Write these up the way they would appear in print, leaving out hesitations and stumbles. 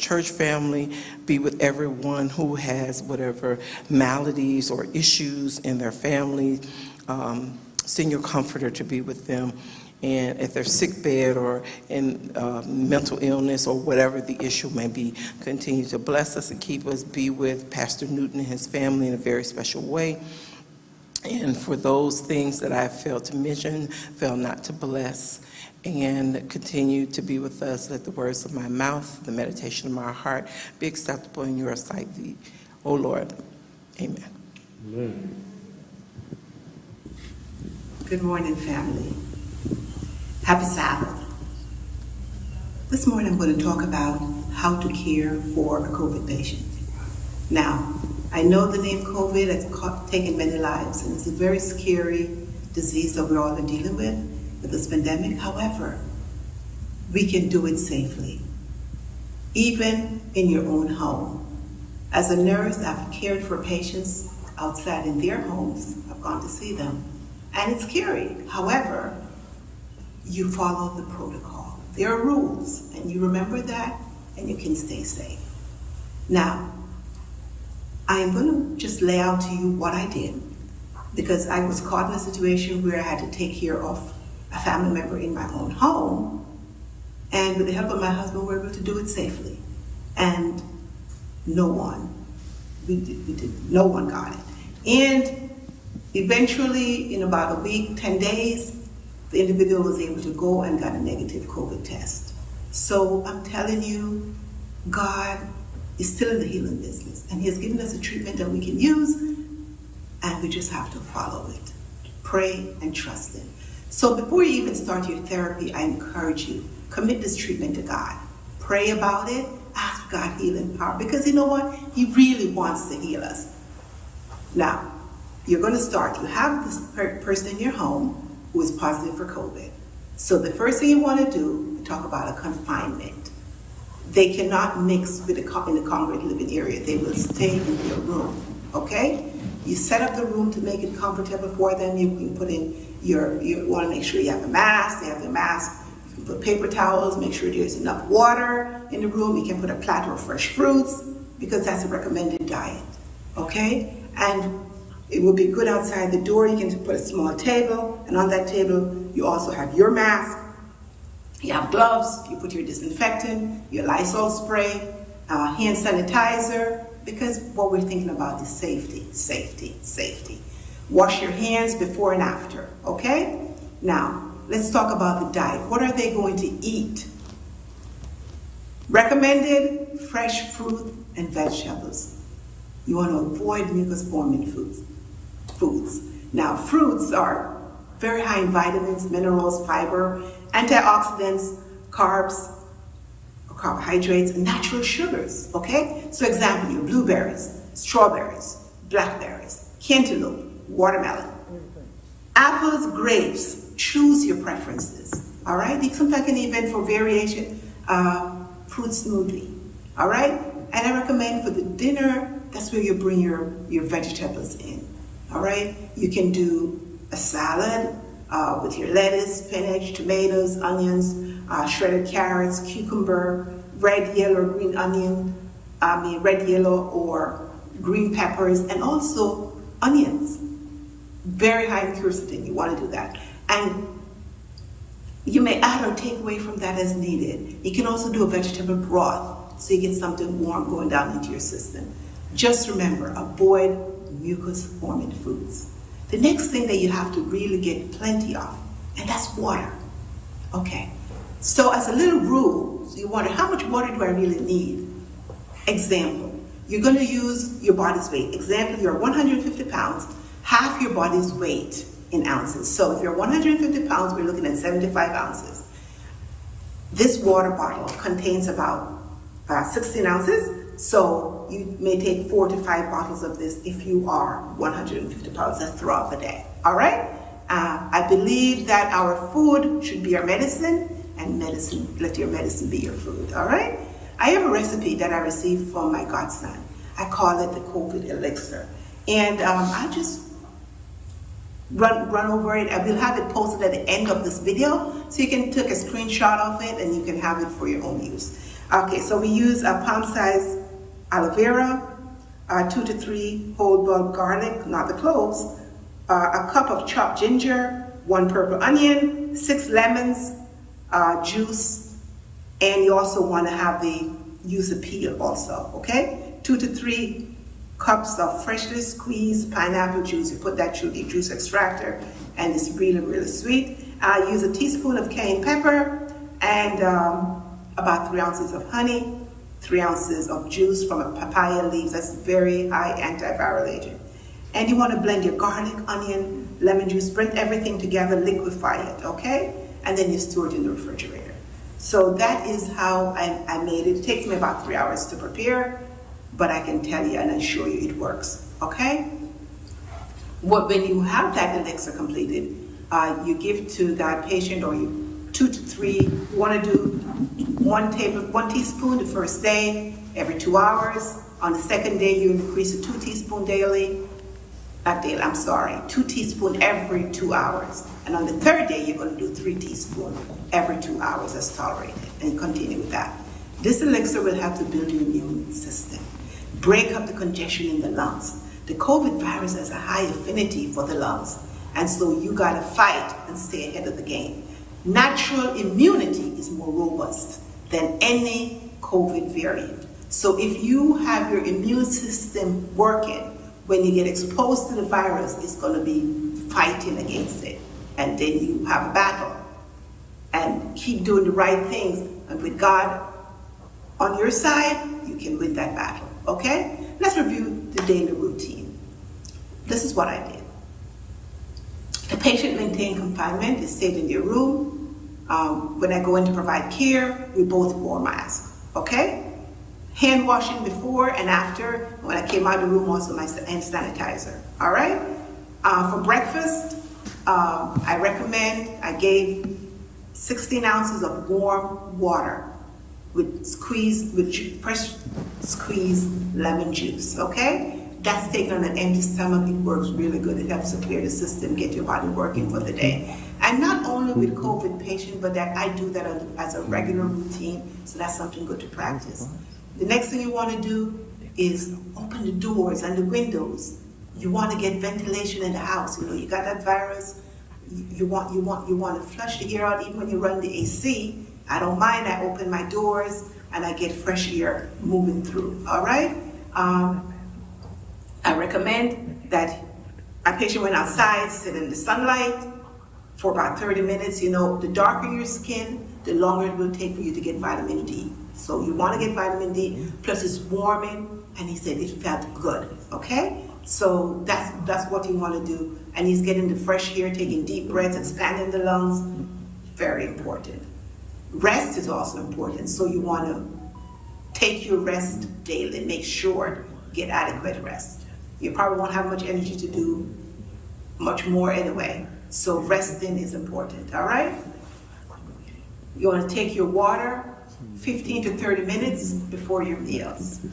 church family, be with everyone who has whatever maladies or issues in their family. Send your comforter to be with them. And if they're sick bed or in mental illness or whatever the issue may be, continue to bless us and keep us. Be with Pastor Newton and his family in a very special way. And for those things that I failed to mention, fail not to bless, and continue to be with us. Let the words of my mouth, the meditation of my heart be acceptable in your sight, O Lord. Amen. Amen. Good morning, family. Happy Sabbath. This morning I'm going to talk about how to care for a COVID patient. Now, I know the name COVID has taken many lives, and it's a very scary disease that we're all dealing with this pandemic. However, we can do it safely, even in your own home. As a nurse, I've cared for patients outside in their homes. I've gone to see them, and it's scary. However, you follow the protocol. There are rules, and you remember that, and you can stay safe. Now, I am going to just lay out to you what I did, because I was caught in a situation where I had to take care of a family member in my own home, and with the help of my husband, we were able to do it safely. And no one got it. And eventually, in about a week, 10 days, the individual was able to go and got a negative COVID test. So I'm telling you, God is still in the healing business, and He has given us a treatment that we can use, and we just have to follow it. Pray and trust Him. So before you even start your therapy, I encourage you, commit this treatment to God. Pray about it, ask for God's healing power, because you know what? He really wants to heal us. Now, you're going to start. You have this person in your home who is positive for COVID. So the first thing you want to do, talk about a confinement. They cannot mix with in the congregate living area. They will stay in their room, okay? You set up the room to make it comfortable for them. You can put in you want to make sure you have a mask. They have their mask. You can put paper towels, make sure there's enough water in the room. You can put a platter of fresh fruits, because that's a recommended diet, okay? And it will be good outside the door. You can put a small table, and on that table, you also have your mask. You have gloves, you put your disinfectant, your Lysol spray, hand sanitizer, because what we're thinking about is safety, safety, safety. Wash your hands before and after, okay? Now, let's talk about the diet. What are they going to eat? Recommended fresh fruit and vegetables. You want to avoid mucus-forming foods. Now, fruits are very high in vitamins, minerals, fiber, antioxidants, carbs, carbohydrates, and natural sugars, okay? So example, your blueberries, strawberries, blackberries, cantaloupe, watermelon, apples, grapes. Choose your preferences, all right? Sometimes can even, for variation, fruit smoothie, all right? And I recommend for the dinner, that's where you bring your vegetables in, all right? You can do a salad with your lettuce, spinach, tomatoes, onions, shredded carrots, cucumber, red, yellow, or green onion, red, yellow, or green peppers, and also onions. Very high in quercetin, you want to do that. And you may add or take away from that as needed. You can also do a vegetable broth, so you get something warm going down into your system. Just remember, avoid mucus-forming foods. The next thing that you have to really get plenty of, and that's water. Okay, so as a little rule, so you wonder, how much water do I really need? Example, you're going to use your body's weight. Example, you're 150 pounds, half your body's weight in ounces. So if you're 150 pounds, we're looking at 75 ounces. This water bottle contains about 16 ounces, so you may take 4 to 5 bottles of this if you are 150 pounds. That's throughout the day, all right? I believe that our food should be our medicine, and let your medicine be your food, all right? I have a recipe that I received from my godson. I call it the COVID elixir. And I'll just run over it. I will have it posted at the end of this video, so you can take a screenshot of it and you can have it for your own use. Okay, so we use a palm-sized aloe vera, 2 to 3 whole bulb garlic, not the cloves, a cup of chopped ginger, 1 purple onion, 6 lemons, juice, and you also want to use the peel also, okay? 2 to 3 cups of freshly squeezed pineapple juice. You put that through the juice extractor, and it's really, really sweet. Use a teaspoon of cayenne pepper, and about 3 ounces of honey, 3 ounces of juice from a papaya leaves. That's very high antiviral agent. And you want to blend your garlic, onion, lemon juice, blend everything together, liquefy it, okay? And then you store it in the refrigerator. So that is how I made it. It takes me about 3 hours to prepare, but I can tell you and assure you it works, okay? When you have that elixir completed, you give to that patient, or you 2 to 3, you want to do 1 teaspoon the first day, every 2 hours. On the second day, you increase to 2 teaspoons daily. Not daily, I'm sorry, 2 teaspoons every 2 hours. And on the third day, you're going to do 3 teaspoons every 2 hours as tolerated, and you continue with that. This elixir will help to build your immune system, break up the congestion in the lungs. The COVID virus has a high affinity for the lungs, and so you got to fight and stay ahead of the game. Natural immunity is more robust than any COVID variant. So if you have your immune system working, when you get exposed to the virus, it's going to be fighting against it. And then you have a battle. And keep doing the right things. And with God on your side, you can win that battle. Okay? Let's review the daily routine. This is what I did. The patient maintained confinement. They stayed in their room. When I go in to provide care, we both wore masks. Okay? Hand washing before and after. When I came out of the room, also my hand sanitizer. All right? For breakfast, I gave 16 ounces of warm water with fresh squeezed lemon juice. Okay? That's taken on an empty stomach. It works really good. It helps to clear the system, get your body working for the day. And not only with COVID patients, but that I do that as a regular routine. So that's something good to practice. The next thing you want to do is open the doors and the windows. You want to get ventilation in the house. You know, you got that virus. You want to flush the air out even when you run the AC. I don't mind. I open my doors and I get fresh air moving through. All right. I recommend that a patient went outside, sit in the sunlight for about 30 minutes. You know, the darker your skin, the longer it will take for you to get vitamin D. So you want to get vitamin D, plus it's warming, and he said it felt good, okay? So that's what you want to do. And he's getting the fresh air, taking deep breaths, expanding the lungs, very important. Rest is also important, so you want to take your rest daily, make sure you get adequate rest. You probably won't have much energy to do much more anyway, so resting is important, all right? You want to take your water 15 to 30 minutes before your meals.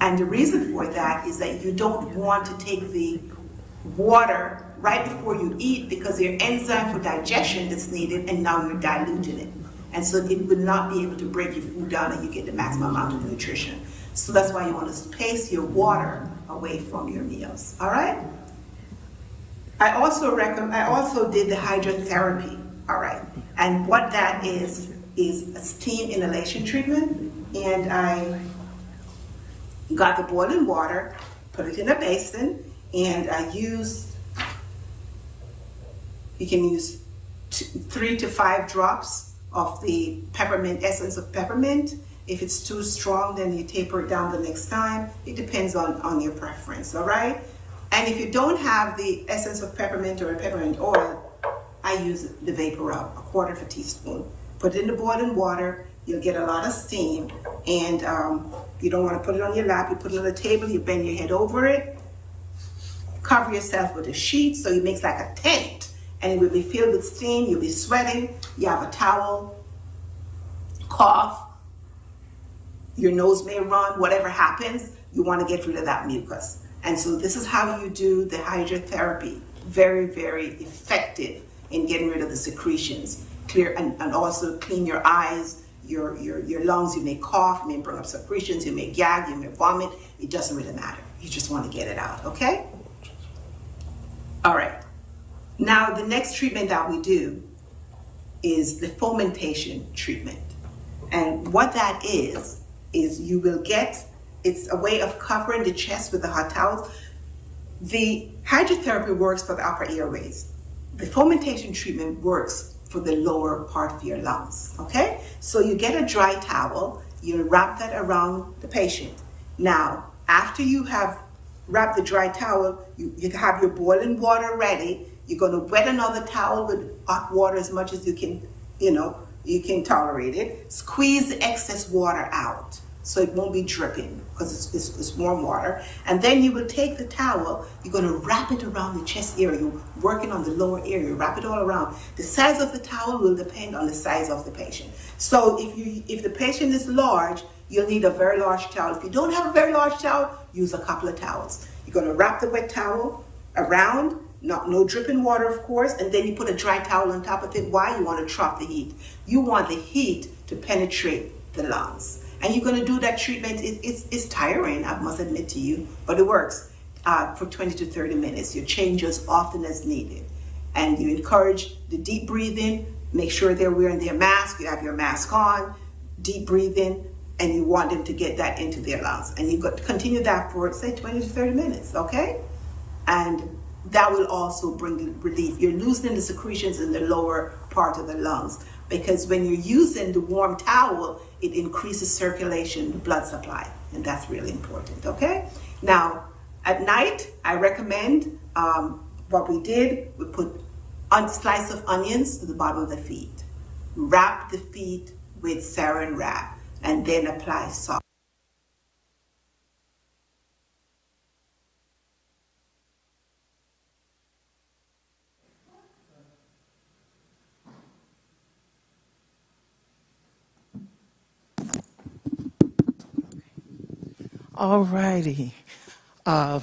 And the reason for that is that you don't want to take the water right before you eat, because your enzyme for digestion that's needed, and now you're diluting it. And so it will not be able to break your food down and you get the maximum amount of nutrition. So that's why you want to space your water away from your meals, all right? I also did the hydrotherapy, all right? And what that is a steam inhalation treatment. And I got the boiling water, put it in a basin, and you can use 3 to 5 drops of the peppermint, essence of peppermint. If it's too strong, then you taper it down the next time. It depends on your preference, all right? And if you don't have the essence of peppermint or peppermint oil, I use the vapor rub, 1/4 teaspoon. Put it in the boiling water, you'll get a lot of steam, and you don't want to put it on your lap. You put it on the table, you bend your head over it, cover yourself with a sheet so it makes like a tent, and it will be filled with steam. You'll be sweating, you have a towel, cough, your nose may run, whatever happens, you want to get rid of that mucus. And so this is how you do the hydrotherapy. Very, very effective in getting rid of the secretions. Clear and also clean your eyes, your lungs. You may cough, you may bring up secretions, you may gag, you may vomit. It doesn't really matter. You just want to get it out, okay? All right. Now, the next treatment that we do is the fomentation treatment. And what that is you will get, it's a way of covering the chest with the hot towels. The hydrotherapy works for the upper airways. The fomentation treatment works for the lower part of your lungs, okay? So you get a dry towel, you wrap that around the patient. Now, after you have wrapped the dry towel, you have your boiling water ready. You're gonna wet another towel with hot water as much as you can, you can tolerate it. Squeeze the excess water out so it won't be dripping because it's warm water. And then you will take the towel, you're gonna wrap it around the chest area, working on the lower area, wrap it all around. The size of the towel will depend on the size of the patient. So if the patient is large, you'll need a very large towel. If you don't have a very large towel, use a couple of towels. You're gonna wrap the wet towel around, no dripping water, of course, and then you put a dry towel on top of it. Why? You want to trap the heat. You want the heat to penetrate the lungs. And you're going to do that treatment. It's tiring, I must admit to you, but it works for 20 to 30 minutes. You change as often as needed. And you encourage the deep breathing. Make sure they're wearing their mask. You have your mask on, deep breathing, and you want them to get that into their lungs. And you've got to continue that for, say, 20 to 30 minutes, okay? And that will also bring the relief. You're loosening the secretions in the lower part of the lungs, because when you're using the warm towel, it increases circulation, the blood supply, and that's really important, okay? Now, at night, I recommend what we did. We put a slice of onions to the bottom of the feet. Wrap the feet with saran wrap, and then apply salt. All righty. I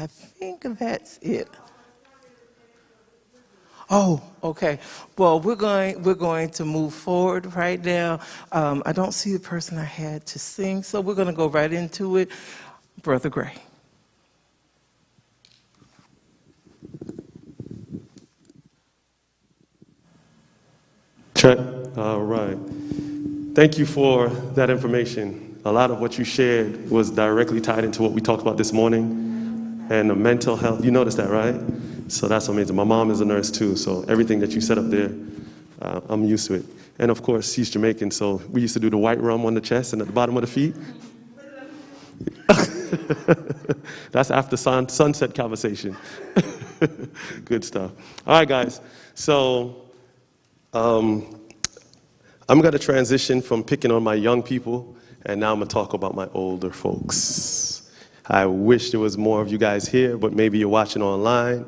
think that's it. Oh, okay. Well, we're going to move forward right now. I don't see the person I had to sing, so we're going to go right into it. Brother Gray. Check. All right. Thank you for that information. A lot of what you shared was directly tied into what we talked about this morning and the mental health. You noticed that, right? So that's amazing. My mom is a nurse too, so everything that you said up there, I'm used to it. And of course, she's Jamaican, so we used to do the white rum on the chest and at the bottom of the feet. That's after sunset conversation. Good stuff. All right, guys. So I'm going to transition from picking on my young people, and now I'm going to talk about my older folks. I wish there was more of you guys here, but maybe you're watching online.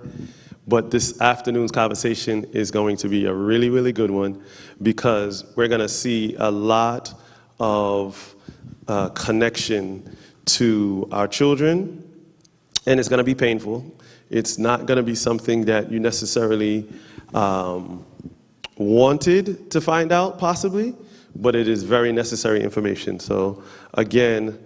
But this afternoon's conversation is going to be a really, really good one, because we're going to see a lot of connection to our children, and it's going to be painful. It's not going to be something that you necessarily wanted to find out, possibly, but it is very necessary information. So again,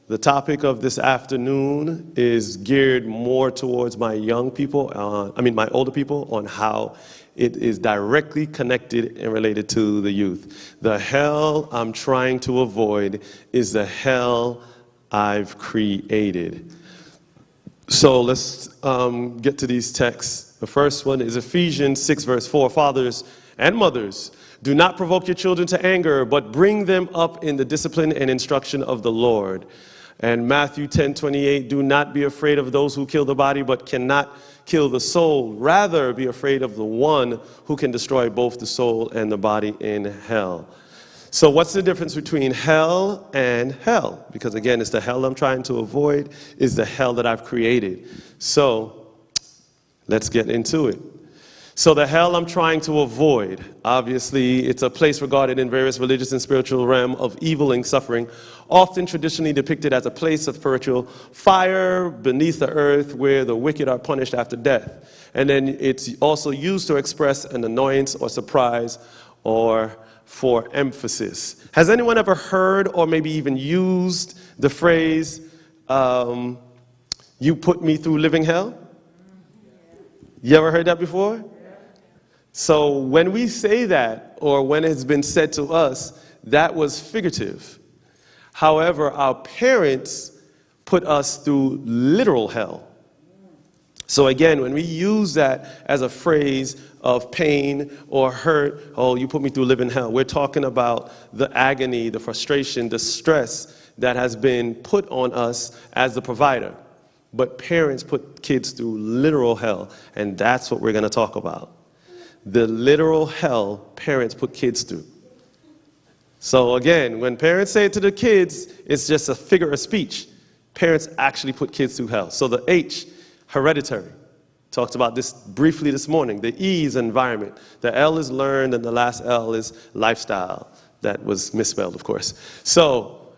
the topic of this afternoon is geared more towards my young people, my older people, on how it is directly connected and related to the youth. The hell I'm trying to avoid is the hell I've created. So let's get to these texts. The first one is Ephesians 6, verse 4. Fathers and mothers, do not provoke your children to anger, but bring them up in the discipline and instruction of the Lord. And Matthew 10:28, do not be afraid of those who kill the body, but cannot kill the soul. Rather, be afraid of the one who can destroy both the soul and the body in hell. So what's the difference between hell and hell? Because again, it's the hell I'm trying to avoid, is the hell that I've created. So let's get into it. So the hell I'm trying to avoid, obviously, it's a place regarded in various religious and spiritual realm of evil and suffering, often traditionally depicted as a place of spiritual fire beneath the earth where the wicked are punished after death. And then it's also used to express an annoyance or surprise or for emphasis. Has anyone ever heard or maybe even used the phrase, you put me through living hell? You ever heard that before? So when we say that, or when it's been said to us, that was figurative. However, our parents put us through literal hell. So again, when we use that as a phrase of pain or hurt, oh, you put me through living hell, we're talking about the agony, the frustration, the stress that has been put on us as the provider. But parents put kids through literal hell, and that's what we're going to talk about. The literal hell parents put kids through. So again, when parents say it to the kids, it's just a figure of speech. Parents actually put kids through hell. So the H, hereditary. Talked about this briefly this morning. The E is environment. The L is learned, and the last L is lifestyle. That was misspelled, of course. So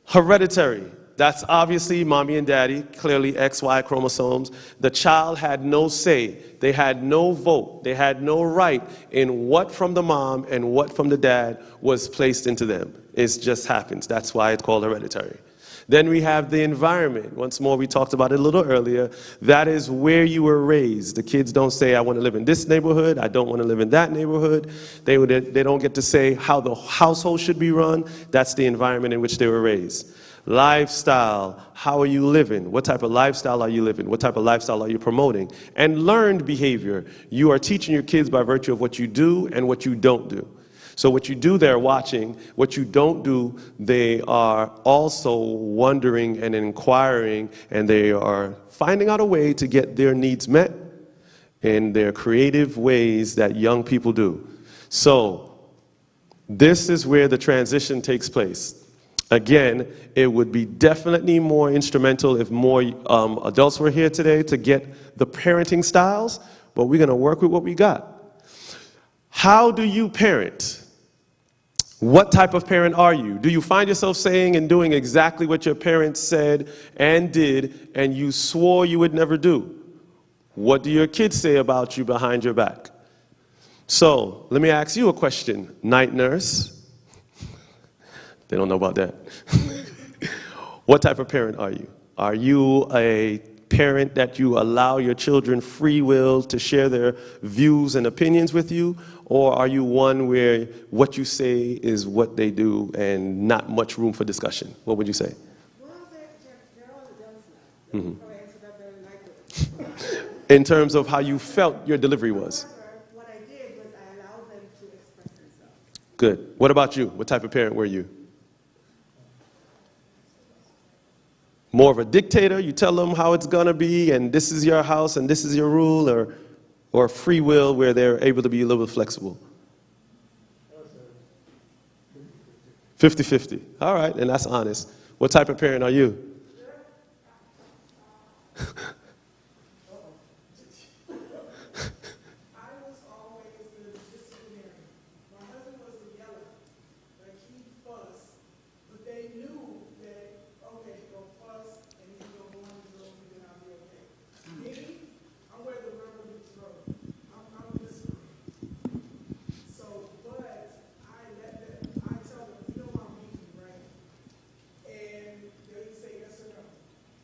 hereditary. That's obviously mommy and daddy, clearly XY chromosomes. The child had no say. They had no vote. They had no right in what from the mom and what from the dad was placed into them. It just happens. That's why it's called hereditary. Then we have the environment. Once more, we talked about it a little earlier. That is where you were raised. The kids don't say, I want to live in this neighborhood. I don't want to live in that neighborhood. They don't get to say how the household should be run. That's the environment in which they were raised. Lifestyle, how are you living? What type of lifestyle are you living? What type of lifestyle are you promoting? And learned behavior. You are teaching your kids by virtue of what you do and what you don't do. So what you do, they're watching. What you don't do, they are also wondering and inquiring, and they are finding out a way to get their needs met in their creative ways that young people do. So this is where the transition takes place. Again, it would be definitely more instrumental if more adults were here today to get the parenting styles, but we're going to work with what we got. How do you parent? What type of parent are you? Do you find yourself saying and doing exactly what your parents said and did and you swore you would never do? What do your kids say about you behind your back? So let me ask you a question, night nurse. They don't know about that. What type of parent are you? Are you a parent that you allow your children free will to share their views and opinions with you? Or are you one where what you say is what they do and not much room for discussion? What would you say? Well, they're all adults now. In terms of how you felt your delivery was? What I did was I allowed them to express themselves. Good. What about you? What type of parent were you? More of a dictator? You tell them how it's going to be, and this is your house, and this is your rule, or free will where they're able to be a little bit flexible? 50-50. All right, and that's honest. What type of parent are you?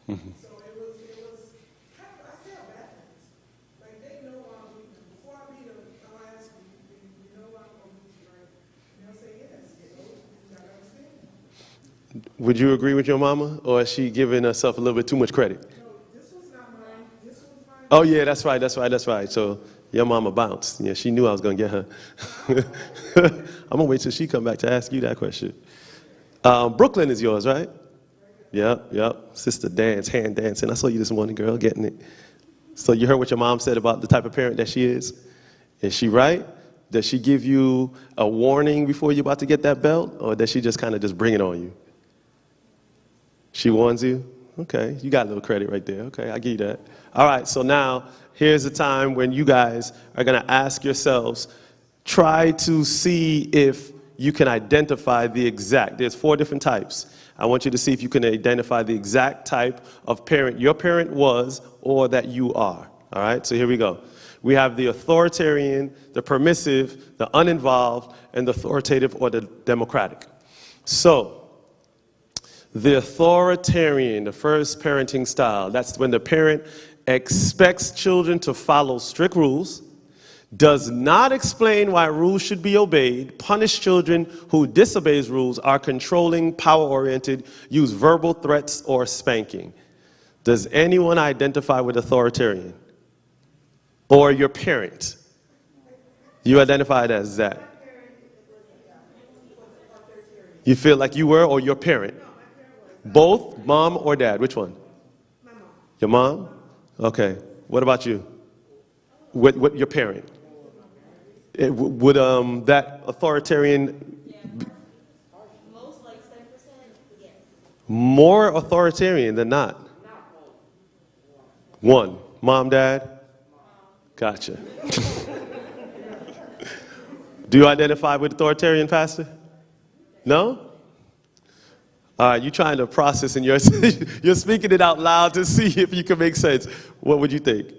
So it was kind of, I say a bad things. Like they know why I'm beating them. Before I beat them, I'll ask them, you know why I'm going to beat you, right? And they'll say yes. You know, you got to understand. Would you agree with your mama, or is she giving herself a little bit too much credit? No, this was not mine. This was mine. Oh yeah, that's right. So your mama bounced. Yeah, she knew I was going to get her. I'm going to wait till she come back to ask you that question. Brooklyn is yours, right? Yep. Sister dance, hand dancing. I saw you this morning, girl, getting it. So you heard what your mom said about the type of parent that she is? Is she right? Does she give you a warning before you're about to get that belt? Or does she just kind of just bring it on you? She warns you? Okay, you got a little credit right there. Okay, I give you that. All right, so now here's a time when you guys are going to ask yourselves, try to see if you can identify the exact, there's 4 different types. I want you to see if you can identify the exact type of parent your parent was or that you are. All right, so here we go. We have the authoritarian, the permissive, the uninvolved, and the authoritative or the democratic. So, the authoritarian, the first parenting style, that's when the parent expects children to follow strict rules, does not explain why rules should be obeyed, punish children who disobeys rules, are controlling, power-oriented, use verbal threats or spanking. Does anyone identify with authoritarian? Or your parent? You identified as that? You feel like you were, or your parent? Both, mom or dad? Which one? My mom. Your mom? Okay. What about you? What your parent? Would that authoritarian? Most like 7%, yes. More authoritarian than not. One. Mom, dad? Gotcha. Do you identify with authoritarian, Pastor? No? All right, you're trying to process and you're speaking it out loud to see if you can make sense. What would you think? No,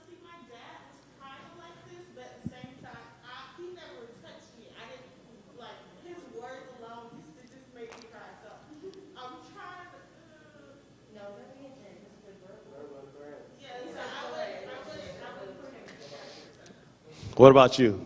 see, my dad was kind of like this, but at the same time, he never touched me. I didn't, like, his words alone used to just make me cry. So I'm trying to, no, let me attend. This is the verbal. Yeah, so I would put him in. What about you?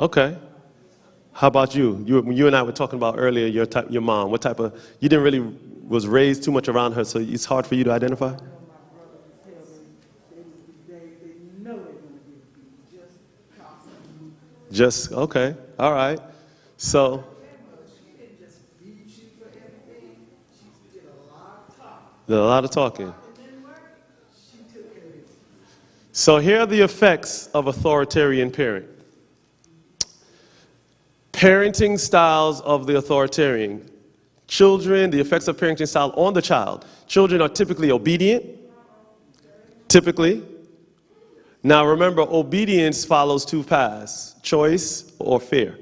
Okay. How about you? You and I were talking about earlier your mom. What type of, you didn't really, was raised too much around her, so it's hard for you to identify? Just, okay. All right. So, a lot of talking. So here are the effects of authoritarian parent. Parenting styles of the authoritarian. Children, the effects of parenting style on the child. Children are typically obedient. Typically. Now remember, obedience follows 2 paths, choice or fear.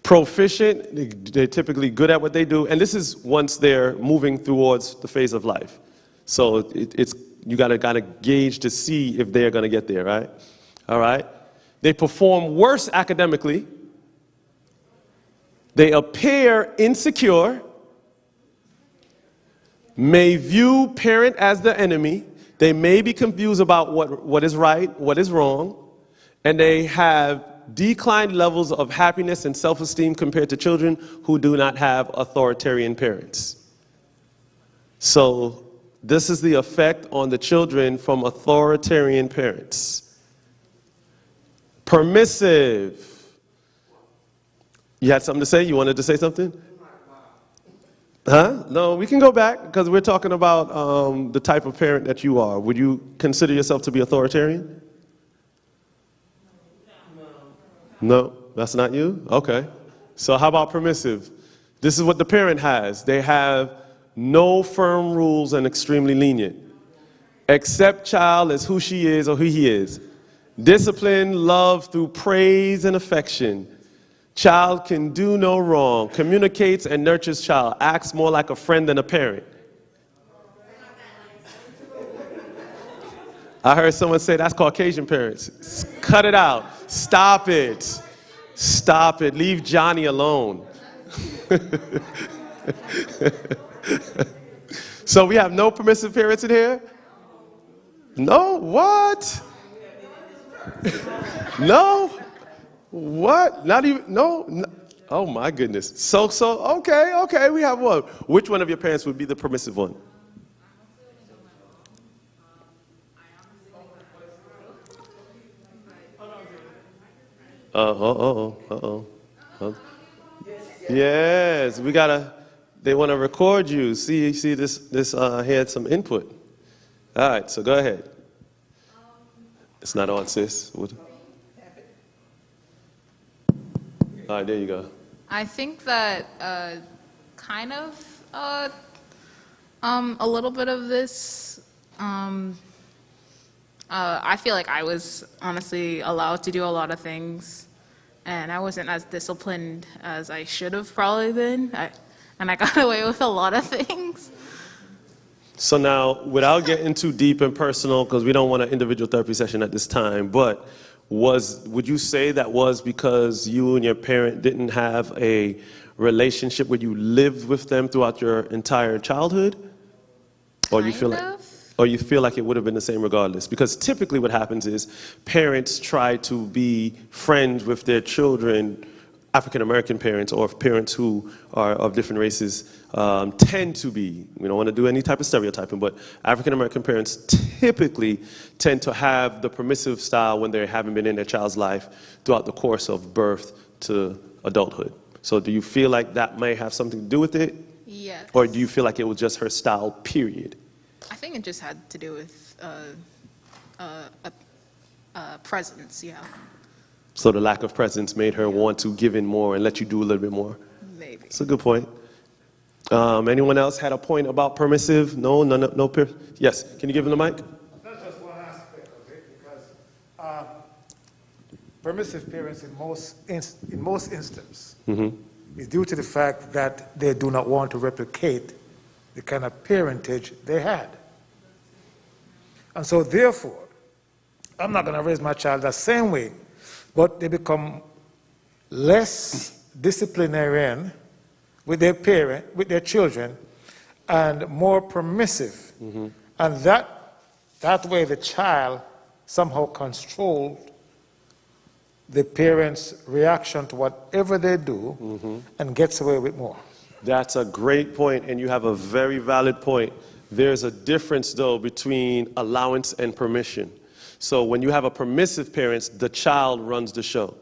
Proficient, they're typically good at what they do, and this is once they're moving towards the phase of life. So you got to kind of gauge to see if they're going to get there, right? All right. They perform worse academically. They appear insecure. May view parent as the enemy. They may be confused about what is right, what is wrong. And they have declined levels of happiness and self-esteem compared to children who do not have authoritarian parents. So this is the effect on the children from authoritarian parents. Permissive. You had something to say? You wanted to say something? Huh? No, we can go back because we're talking about the type of parent that you are. Would you consider yourself to be authoritarian? No, that's not you? Okay. So how about permissive? This is what the parent has. They have no firm rules and extremely lenient. Accept child as who she is or who he is. Discipline, love through praise and affection. Child can do no wrong. Communicates and nurtures child. Acts more like a friend than a parent. I heard someone say that's Caucasian parents. Cut it out. Stop it. Stop it. Leave Johnny alone. So we have no permissive parents in here? No? What? No? What? Not even, no? Oh my goodness. So, okay, we have one. Which one of your parents would be the permissive one? Yes, we gotta. They want to record you. See this had some input. All right, so go ahead. It's not on, sis. All right, there you go. I think that kind of a little bit of this. I feel like I was honestly allowed to do a lot of things, and I wasn't as disciplined as I should have probably been. And I got away with a lot of things. So now, without getting too deep and personal, because we don't want an individual therapy session at this time, but would you say that was because you and your parent didn't have a relationship where you lived with them throughout your entire childhood? Or you feel like it would have been the same regardless? Because typically what happens is parents try to be friends with their children. African-American parents or parents who are of different races tend to be, we don't want to do any type of stereotyping, but African-American parents typically tend to have the permissive style when they haven't been in their child's life throughout the course of birth to adulthood. So do you feel like that may have something to do with it? Yes. Or do you feel like it was just her style, period? I think it just had to do with presence, yeah. So the lack of presence made her want to give in more and let you do a little bit more. Maybe. It's a good point. Anyone else had a point about permissive? No. Yes. Can you give him the mic? That's just one aspect of it, because permissive parents in most instances is due to the fact that they do not want to replicate the kind of parentage they had. And so therefore, I'm not going to raise my child the same way, but they become less disciplinarian with their children, and more permissive. And that way the child somehow controlled the parents' reaction to whatever they do and gets away with more. That's a great point, and you have a very valid point. There's a difference, though, between allowance and permission. So when you have a permissive parent, the child runs the show.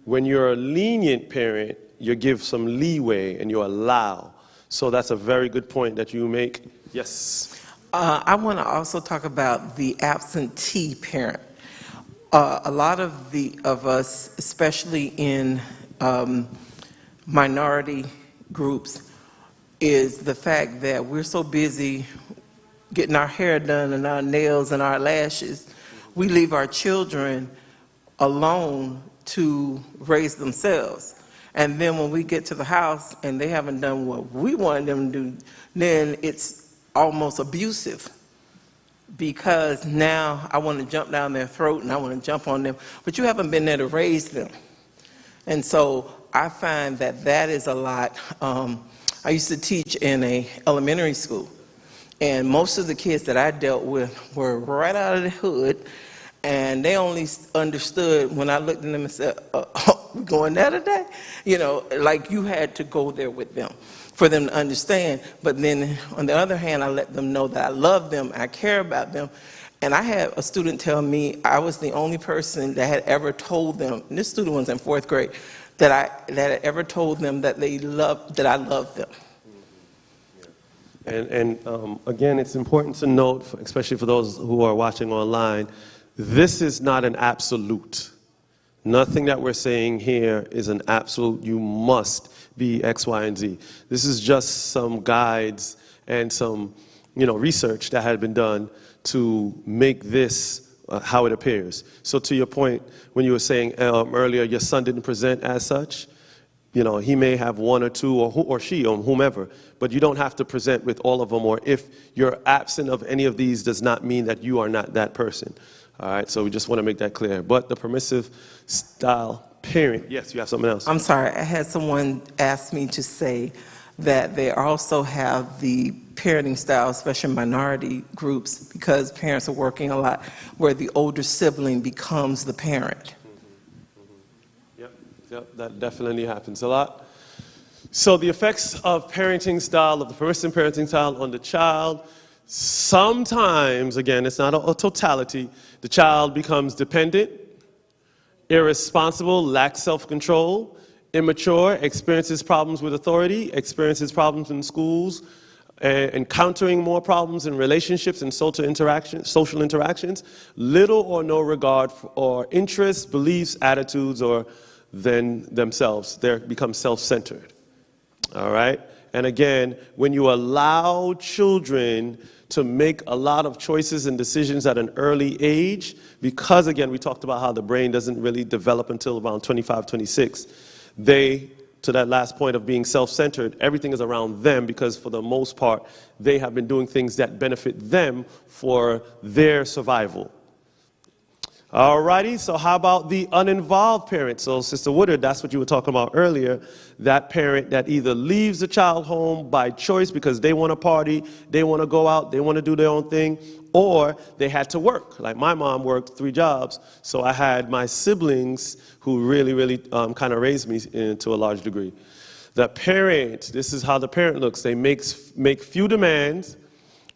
When you're a lenient parent, you give some leeway and you allow. So that's a very good point that you make. Yes. I want to also talk about the absentee parent. A lot of us, especially in minority groups, is the fact that we're so busy getting our hair done and our nails and our lashes, we leave our children alone to raise themselves. And then when we get to the house and they haven't done what we wanted them to do, then it's almost abusive, because now I want to jump down their throat and I want to jump on them, but you haven't been there to raise them. And so I find that is a lot. I used to teach in an elementary school, and most of the kids that I dealt with were right out of the hood, and they only understood when I looked at them and said, we going there today? You know, like you had to go there with them for them to understand. But then on the other hand, I let them know that I love them, I care about them. And I had a student tell me I was the only person that had ever told them, and this student was in 4th grade, that had ever told them that I loved them. And again, it's important to note, especially for those who are watching online, this is not an absolute. Nothing that we're saying here is an absolute, you must be X, Y, and Z. This is just some guides and some, research that had been done to make this how it appears. So to your point, when you were saying earlier, your son didn't present as such, he may have one or two, or she, or whomever, but you don't have to present with all of them, or if you're absent of any of these does not mean that you are not that person. All right, so we just want to make that clear. But the permissive style parent, yes, you have something else. I'm sorry, I had someone ask me to say that they also have the parenting style, especially minority groups, because parents are working a lot, where the older sibling becomes the parent. Yep, that definitely happens a lot. So the effects of parenting style, of the permissive parenting style on the child, sometimes, again, it's not a totality, the child becomes dependent irresponsible, lacks self-control, immature, experiences problems with authority, experiences problems in schools, encountering more problems in relationships and social interactions, little or no regard for, or interests, beliefs, attitudes, or than themselves. They become self-centered. All right? And again, when you allow children to make a lot of choices and decisions at an early age, because again, we talked about how the brain doesn't really develop until around 25, 26, they, to that last point of being self-centered, everything is around them because for the most part, they have been doing things that benefit them for their survival. Alrighty, so how about the uninvolved parent? So Sister Woodard, that's what you were talking about earlier, that parent that either leaves the child home by choice because they want to party, they want to go out, they want to do their own thing, or they had to work. Like my mom worked 3 jobs, so I had my siblings who really kind of raised me to a large degree. The parent, this is how the parent looks. They make few demands.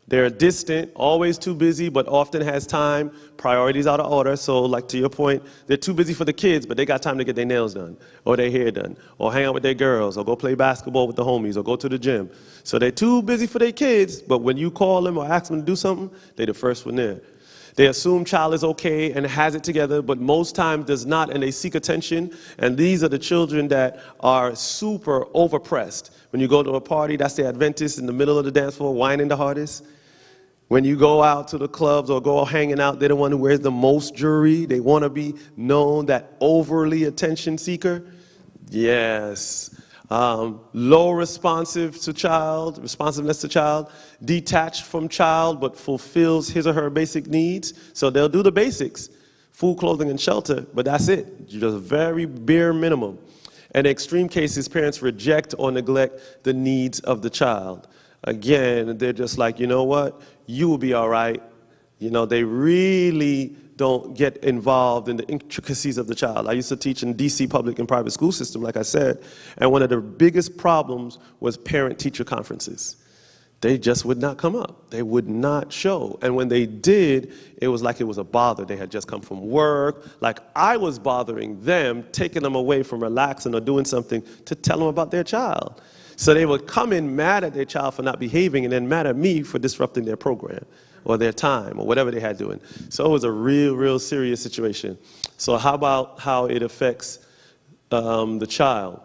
They're distant, always too busy, but often has time, priorities out of order. So like to your point, they're too busy for the kids, but they got time to get their nails done, or their hair done, or hang out with their girls, or go play basketball with the homies, or go to the gym. So they're too busy for their kids, but when you call them or ask them to do something, they're the first one there. They assume child is okay and has it together, but most times does not, and they seek attention. And these are the children that are super overpressed. When you go to a party, that's the Adventist in the middle of the dance floor, whining the hardest. When you go out to the clubs or go hanging out, they're the one who wears the most jewelry. They want to be known, that overly attention seeker. Yes. Low responsiveness to child, detached from child, but fulfills his or her basic needs. So they'll do the basics, food, clothing, and shelter, but that's it. Just very bare minimum. And in extreme cases, parents reject or neglect the needs of the child. Again, they're just like, you know what? You will be all right. You know, they really don't get involved in the intricacies of the child. I used to teach in DC public and private school system, like I said, and one of the biggest problems was parent-teacher conferences. They just would not come up. They would not show. And when they did, it was like it was a bother. They had just come from work. Like I was bothering them, taking them away from relaxing or doing something to tell them about their child. So they would come in mad at their child for not behaving and then mad at me for disrupting their program or their time or whatever they had doing. So it was a real serious situation. So how about how it affects the child?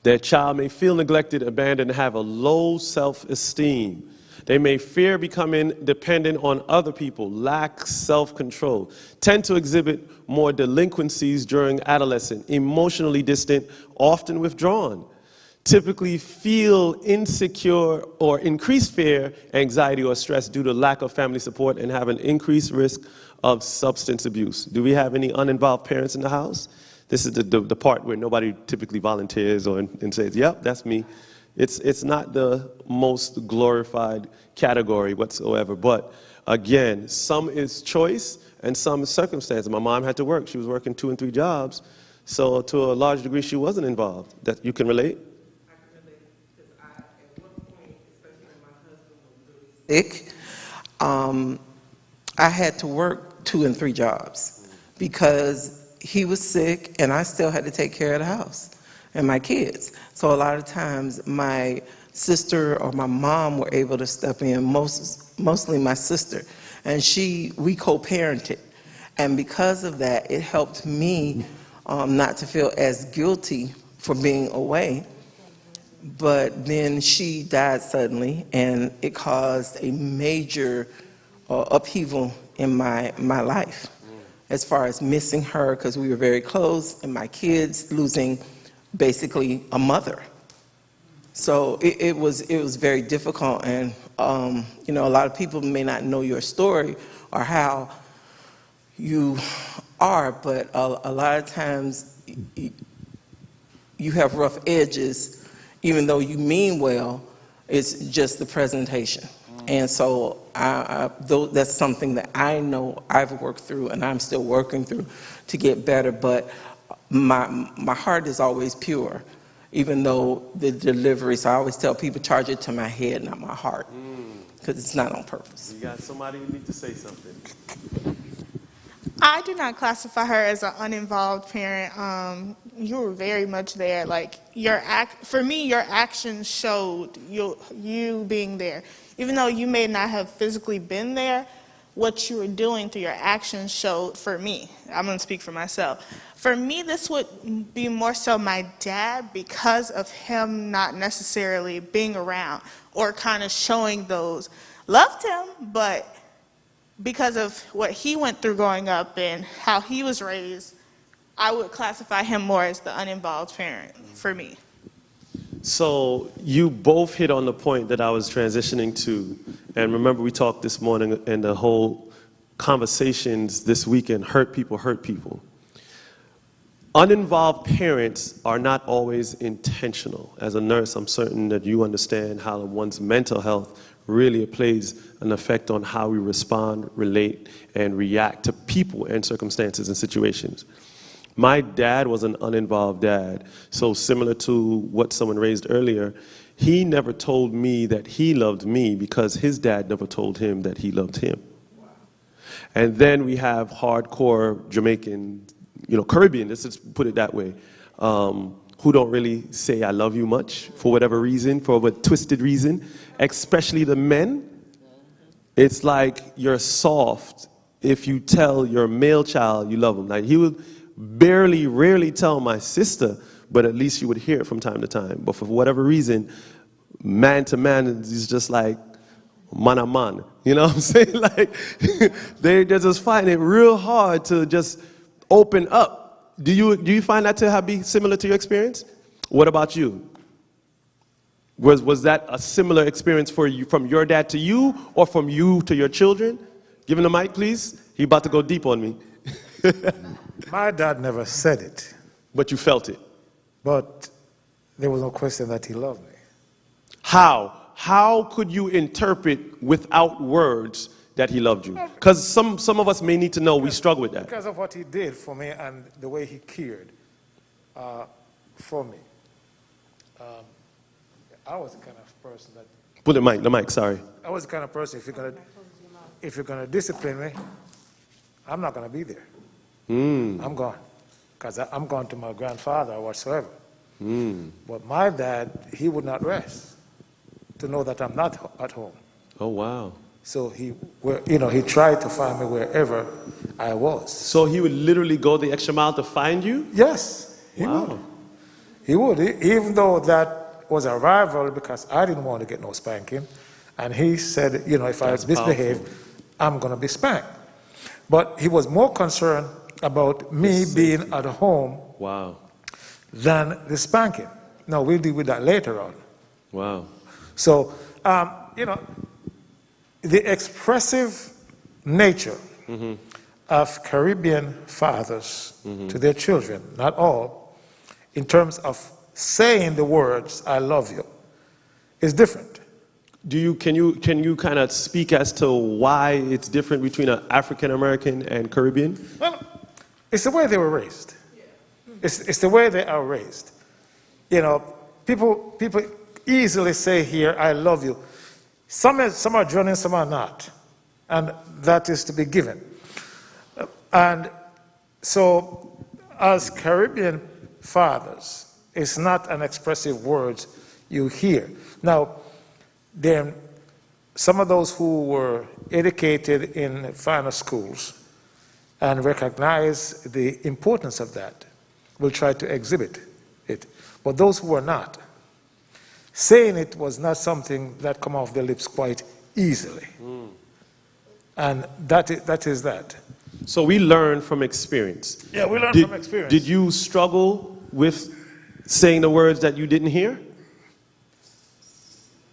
Their child may feel neglected, abandoned, and have a low self-esteem. They may fear becoming dependent on other people, lack self-control, tend to exhibit more delinquencies during adolescence, emotionally distant, often withdrawn. Typically feel insecure or increased fear, anxiety, or stress due to lack of family support and have an increased risk of substance abuse. Do we have any uninvolved parents in the house? This is the part where nobody typically volunteers and says, yep, that's me. It's not the most glorified category whatsoever, but again, some is choice and some is circumstance. My mom had to work. She was working 2 and 3 jobs, so to a large degree she wasn't involved. That you can relate? Sick, I had to work 2 and 3 jobs because he was sick and I still had to take care of the house and my kids. So a lot of times my sister or my mom were able to step in, mostly my sister, and we co-parented. And because of that, it helped me not to feel as guilty for being away. But then she died suddenly, and it caused a major upheaval in my life, as far as missing her, because we were very close, and my kids losing basically a mother. So it was very difficult, and you know, a lot of people may not know your story or how you are, but a lot of times you have rough edges. Even though you mean well, it's just the presentation. And so that's something that I know I've worked through and I'm still working through to get better. But my heart is always pure, even though the delivery, so I always tell people, charge it to my head, not my heart, because it's not on purpose. You got somebody who needs to say something. I do not classify her as an uninvolved parent. You were very much there. Like for me, your actions showed you being there. Even though you may not have physically been there, what you were doing through your actions showed for me. I'm going to speak for myself. For me, this would be more so my dad because of him not necessarily being around or kind of showing those. Loved him, but because of what he went through growing up and how he was raised, I would classify him more as the uninvolved parent for me. So you both hit on the point that I was transitioning to. And remember, we talked this morning, and the whole conversations this weekend, hurt people hurt people. Uninvolved parents are not always intentional. As a nurse, I'm certain that you understand how one's mental health really plays an effect on how we respond, relate, and react to people and circumstances and situations. My dad was an uninvolved dad, so similar to what someone raised earlier, he never told me that he loved me because his dad never told him that he loved him. And then we have hardcore Jamaican, Caribbean, let's just put it that way, who don't really say I love you much for whatever reason, for a twisted reason, especially the men. It's like you're soft if you tell your male child you love him. Like he would rarely tell my sister, but at least you would hear it from time to time. But for whatever reason, man to man is just like man a man. You know what I'm saying? Like they just find it real hard to just open up. Do you find that to be similar to your experience? What about you? Was that a similar experience for you, from your dad to you, or from you to your children? Give him the mic, please. He's about to go deep on me. My dad never said it. But you felt it. But there was no question that he loved me. How? How could you interpret without words that he loved you? Because some of us may need to know we struggle with that. Because of what he did for me and the way he cared for me. I was the kind of person that... Put the mic, sorry. I was the kind of person, if you're gonna discipline me, I'm not gonna be there. I'm gone. Because I'm gone to my grandfather or whatsoever. But my dad, he would not rest to know that I'm not at home. Oh, wow. So he tried to find me wherever I was. So he would literally go the extra mile to find you? Yes, he Wow. would. He would, even though that was a rival because I didn't want to get no spanking. And he said, if I misbehave, I'm going to be spanked. But he was more concerned about me being at home Wow. than the spanking. Now, we'll deal with that later on. Wow. So, the expressive nature of Caribbean fathers to their children, not all, in terms of saying the words, I love you, is different. Can you kind of speak as to why it's different between an African American and Caribbean? Well, it's the way they were raised. It's the way they are raised. People easily say here, I love you. Some are genuine, some are not. And that is to be given. And so, as Caribbean fathers, it's not an expressive words you hear. Now, then some of those who were educated in finer schools and recognize the importance of that will try to exhibit it. But those who were not, saying it was not something that come off their lips quite easily. And that is that. So we learn from experience. Yeah, we learn from experience. Did you struggle with saying the words that you didn't hear?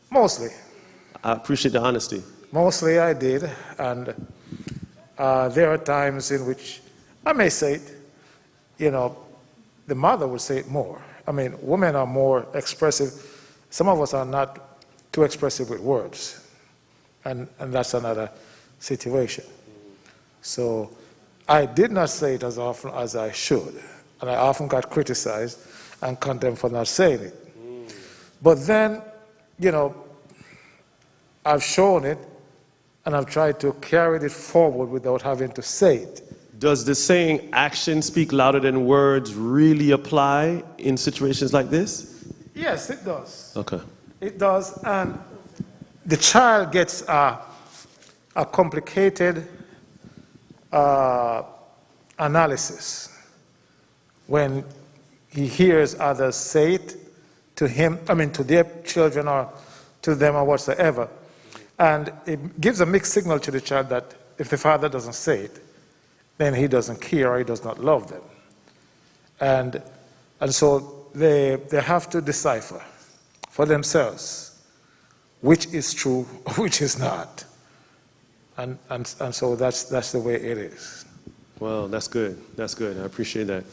Mostly. I appreciate the honesty. Mostly I did. And there are times in which I may say it, the mother would say it more. I mean, women are more expressive. Some of us are not too expressive with words. And that's another situation. So I did not say it as often as I should. And I often got criticized and condemned for not saying it. But then, I've shown it and I've tried to carry it forward without having to say it. Does the saying actions speak louder than words really apply in situations like this? Yes, it does. Okay. It does, and the child gets a complicated analysis when he hears others say it to him, to their children or to them or whatsoever. And it gives a mixed signal to the child that if the father doesn't say it, then he doesn't care or he does not love them. And so they have to decipher for themselves which is true, which is not. And so that's the way it is. Well, that's good. That's good. I appreciate that.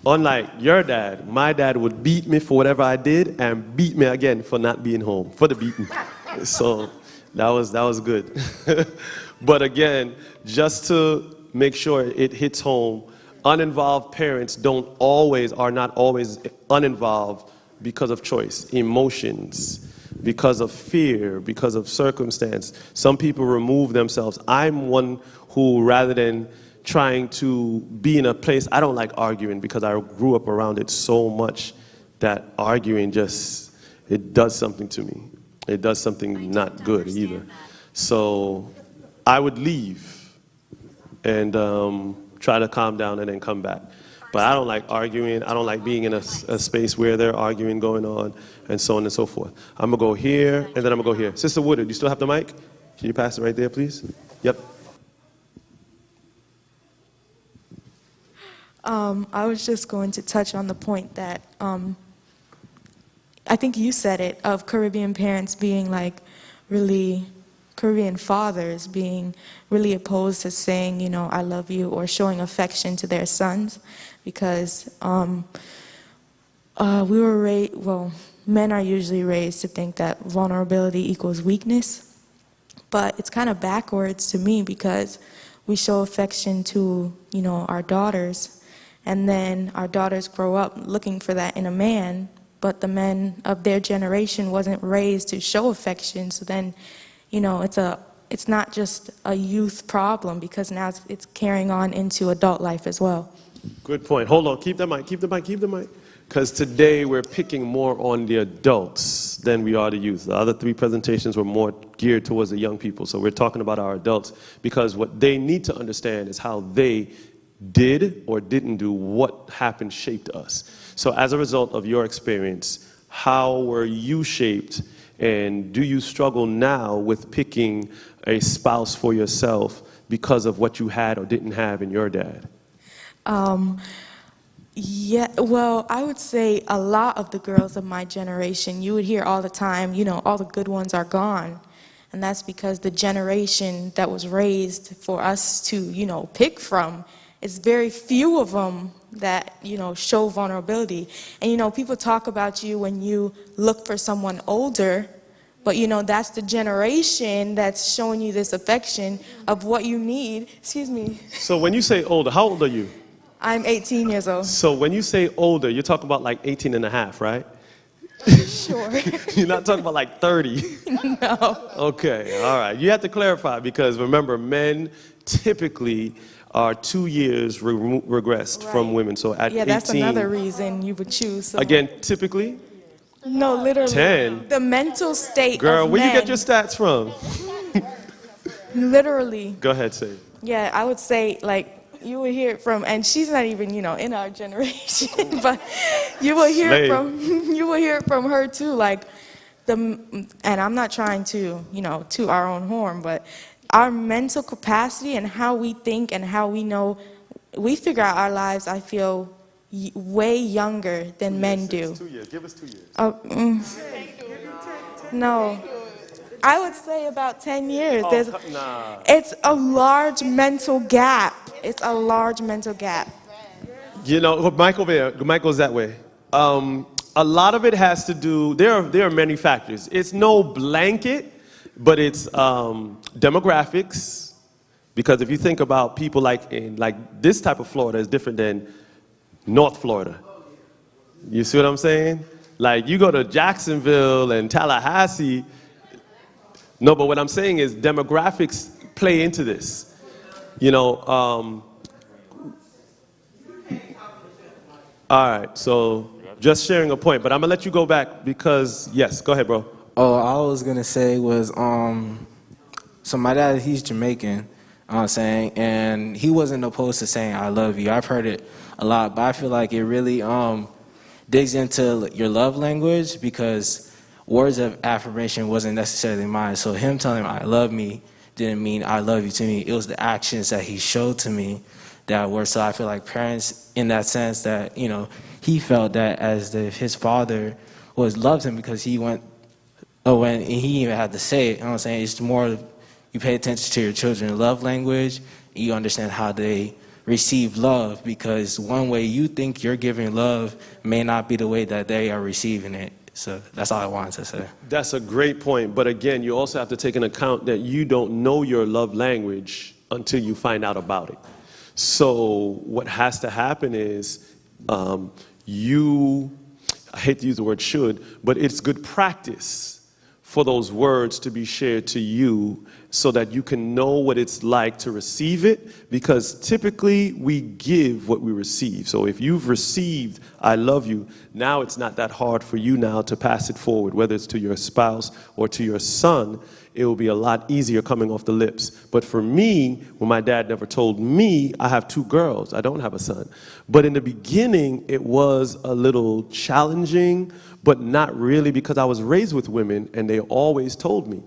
Unlike your dad, my dad would beat me for whatever I did and beat me again for not being home, for the beating. So that was good. But again, just to make sure it hits home, uninvolved parents are not always uninvolved because of choice, emotions, because of fear, because of circumstance. Some people remove themselves. I'm one who, rather than trying to be in a place, I don't like arguing because I grew up around it so much that arguing it does something to me. It does something not good either. So I would leave and try to calm down and then come back. But I don't like arguing. I don't like being in a space where they're arguing going on and so on and so forth. I'm going to go here and then I'm going to go here. Sister Woodard, you still have the mic? Can you pass it right there, please? Yep. I was just going to touch on the point that I think you said it, of Caribbean parents being Caribbean fathers being really opposed to saying, I love you or showing affection to their sons, because men are usually raised to think that vulnerability equals weakness, but it's kind of backwards to me, because we show affection to, our daughters, and then our daughters grow up looking for that in a man, but the men of their generation wasn't raised to show affection. So then, it's not just a youth problem, because now it's carrying on into adult life as well. Good point. Hold on. Keep the mic. Because today we're picking more on the adults than we are the youth. The other three presentations were more geared towards the young people. So we're talking about our adults, because what they need to understand is how they did or didn't do what happened shaped us. So as a result of your experience, how were you shaped, and do you struggle now with picking a spouse for yourself because of what you had or didn't have in your dad? Yeah, well, I would say a lot of the girls of my generation, you would hear all the time, all the good ones are gone. And that's because the generation that was raised for us to, pick from, it's very few of them that, show vulnerability. And, people talk about you when you look for someone older, but, that's the generation that's showing you this affection of what you need. Excuse me. So when you say older, how old are you? I'm 18 years old. So when you say older, you're talking about like 18 and a half, right? Sure. You're not talking about like 30? No. Okay, all right. You have to clarify, because remember, men typically are 2 years regressed from women. So at 18... that's another reason you would choose someone. Again, typically? No, literally. 10? The mental state Girl, of where men, you get your stats from? literally. Go ahead, say. Yeah, I would say, you would hear it from, and she's not even, in our generation, but you will hear it from her too, and I'm not trying to, toot our own horn, but our mental capacity and how we think and how we know, we figure out our lives, I feel, way younger than men do. 2 years. Give us 2 years. No. I would say about 10 years. Nah. It's a large mental gap. It's a large mental gap. Mike over there, Mike goes that way. A lot of it has to do, there are many factors. It's no blanket, but it's demographics. Because if you think about people in this type of Florida is different than North Florida. You see what I'm saying? You go to Jacksonville and Tallahassee. No, but what I'm saying is demographics play into this. You know, all right, so just sharing a point, but I'm gonna let you go back because, yes, go ahead, bro. Oh, all I was gonna say was, so my dad, he's Jamaican, saying, and he wasn't opposed to saying "I love you." I've heard it a lot, but I feel like it really digs into your love language, because words of affirmation wasn't necessarily mine. So him telling me "I love me" didn't mean "I love you" to me. It was the actions that he showed to me that were. So I feel like parents, in that sense, that, you know, he felt that as if his father loved him, because he went. Oh, and he even had to say it. You know what I'm saying? It's more, you pay attention to your children's love language, you understand how they receive love, because one way you think you're giving love may not be the way that they are receiving it. So that's all I wanted to say. That's a great point, but again, you also have to take into account that you don't know your love language until you find out about it. So what has to happen is I hate to use the word should, but it's good practice for those words to be shared to you so that you can know what it's like to receive it, because typically we give what we receive. So if you've received "I love you," now it's not that hard for you now to pass it forward, whether it's to your spouse or to your son. It will be a lot easier coming off the lips. But for me, when my dad never told me, I have 2 girls, I don't have a son. But in the beginning, it was a little challenging, but not really, because I was raised with women and they always told me.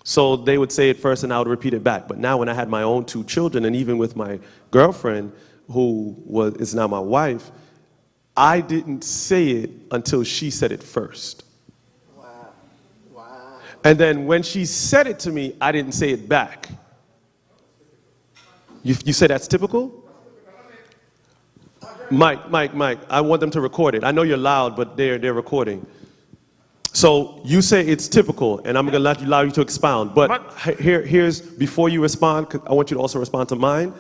So they would say it first and I would repeat it back. But now when I had my own 2 children, and even with my girlfriend, who is now my wife, I didn't say it until she said it first. And then when she said it to me, I didn't say it back. You say that's typical? Mike, I want them to record it. I know you're loud, but they're recording. So you say it's typical, and I'm going to allow you to expound. But here's, before you respond, 'cause I want you to also respond to mine.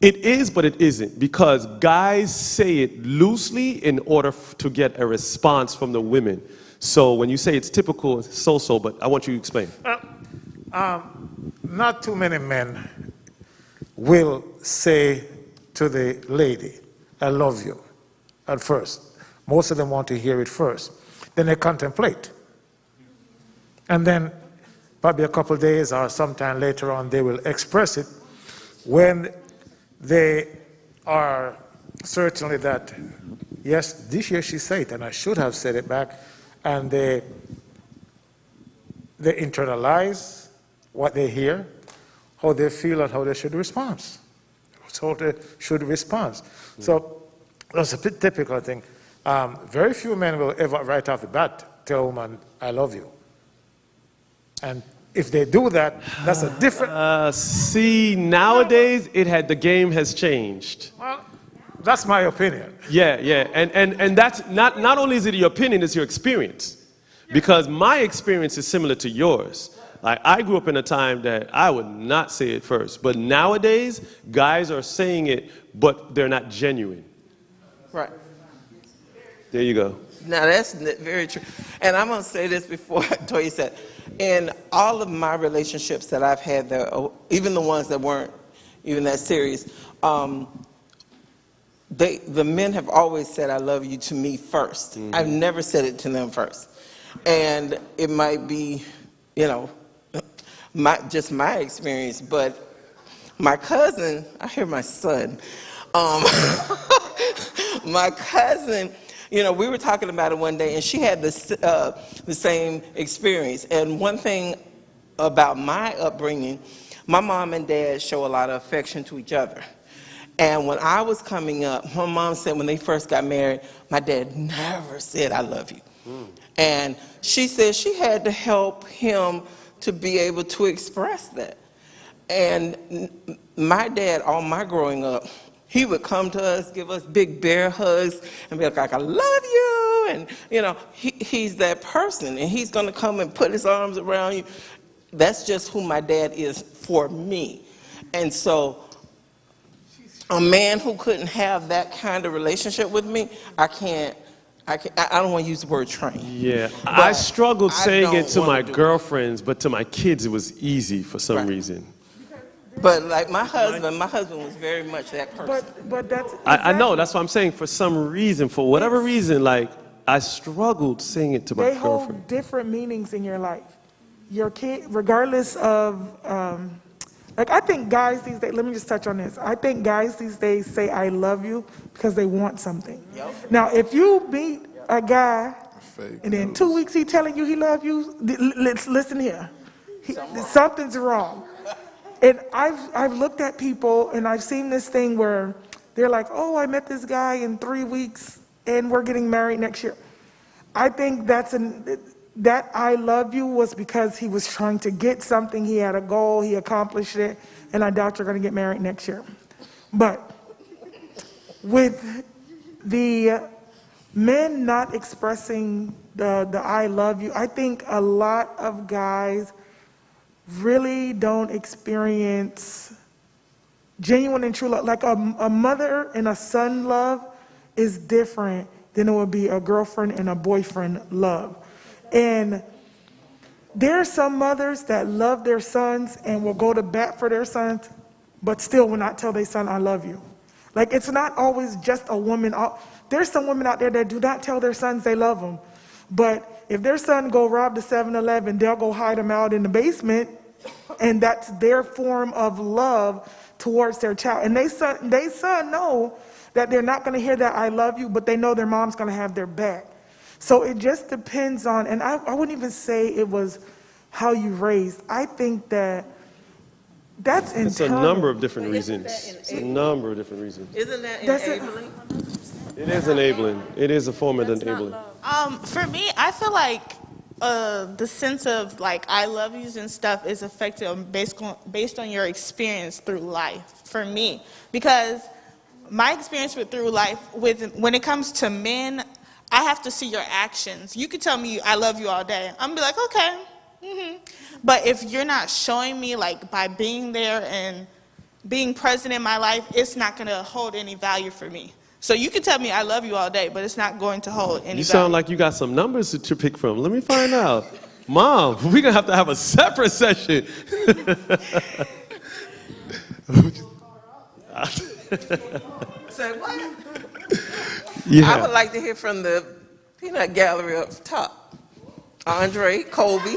It is, but it isn't, because guys say it loosely in order to get a response from the women. So when you say it's typical, it's so-so, but I want you to explain. Not too many men will say to the lady, "I love you," at first. Most of them want to hear it first. Then they contemplate. And then probably a couple of days or sometime later on, they will express it when they are certainly that, yes, this year she said it, and I should have said it back. And they internalize what they hear, how they feel, and how they should respond. So that's a bit typical thing. Very few men will ever, right off the bat, tell a woman, "I love you." And if they do that, that's a different... See, nowadays, the game has changed. Well, that's my opinion. Yeah, and that's not only is it your opinion, it's your experience. Because my experience is similar to yours. Like, I grew up in a time that I would not say it first, but nowadays, guys are saying it, but they're not genuine. Right. There you go. Now, that's very true. And I'm going to say this before Toya said, in all of my relationships that I've had, even the ones that weren't even that serious, the men have always said "I love you" to me first. Mm-hmm. I've never said it to them first. And it might be, you know, just my experience, but my cousin, I hear my son, my cousin, you know, we were talking about it one day, and she had the same experience. And one thing about my upbringing, my mom and dad show a lot of affection to each other. And when I was coming up, my mom said when they first got married, my dad never said "I love you." And she said she had to help him to be able to express that. And my dad, all my growing up, he would come to us, give us big bear hugs, and be like, "I love you." And, you know, he's that person, and he's going to come and put his arms around you. That's just who my dad is for me. And so a man who couldn't have that kind of relationship with me, I don't want to use the word train. Yeah, I struggled saying it to my girlfriends, but to my kids it was easy for some reason. But like my husband was very much that person. But that's I know, exactly. that's what I'm saying. For some reason, for whatever reason, like, I struggled saying it to my They girlfriend. hold different meanings in your life. Your kid, regardless of, like I think guys these days, let me just touch on this. I think guys these days say I love you because they want something. Now, if you meet a guy and then 2 weeks he telling you he love you, listen here. Something's wrong. And I've looked at people and I've seen this thing where they're like, oh, I met this guy in 3 weeks and we're getting married next year. I think that I love you was because he was trying to get something. He had a goal, he accomplished it, and I doubt you're going to get married next year. But with the men not expressing the I love you, I think a lot of guys really don't experience genuine and true love. Like a mother and a son love is different than it would be a girlfriend and a boyfriend love. And there are some mothers that love their sons and will go to bat for their sons, but still will not tell their son, I love you. Like, it's not always just a woman. There's some women out there that do not tell their sons they love them. But if their son go rob the 7-Eleven, they'll go hide him out in the basement, and that's their form of love towards their child. And they son know that they're not going to hear that I love you, but they know their mom's going to have their back. So it just depends on, and I wouldn't even say it was how you raised. I think that's internal. It's a number of different reasons. It's a number of different reasons. Isn't that That's enabling? It is enabling. It is a form of enabling. For me, I feel like the sense of like I love yous and stuff is affected based on your experience through life. For me, because my experience through life when it comes to men, I have to see your actions. You could tell me I love you all day. I'm gonna be like, okay. Mm-hmm. But if you're not showing me like by being there and being present in my life, it's not gonna hold any value for me. So you can tell me I love you all day, but it's not going to hold any value. You sound like you got some numbers to pick from. Let me find out. Mom, we're going to have a separate session. Say what? Yeah. I would like to hear from the peanut gallery up top. Andre, Colby.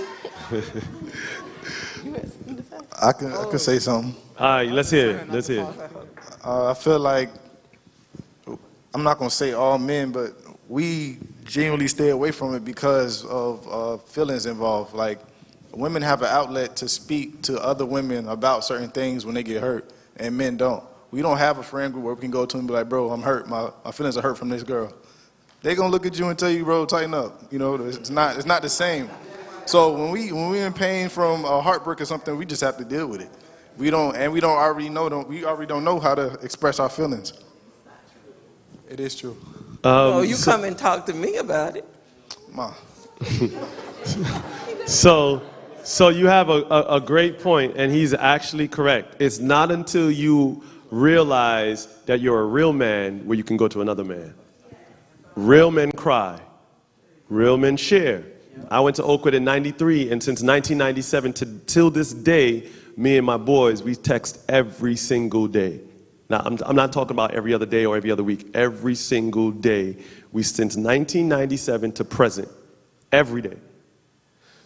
I can say something. All right, let's hear it. Let's hear it. I feel like, I'm not going to say all men, but we genuinely stay away from it because of feelings involved. Like, women have an outlet to speak to other women about certain things when they get hurt, and men don't. We don't have a friend group where we can go to and be like, bro, I'm hurt. My feelings are hurt from this girl. They're going to look at you and tell you, bro, tighten up. You know, it's not the same. So when we in pain from a heartbreak or something, we just have to deal with it. We already don't know how to express our feelings. It is true. You come and talk to me about it. Ma. So you have a great point, and he's actually correct. It's not until you realize that you're a real man where you can go to another man. Real men cry. Real men share. I went to Oakwood in '93, and since 1997 till this day, me and my boys, we text every single day. Now, I'm not talking about every other day or every other week. Every single day. Since 1997 to present. Every day.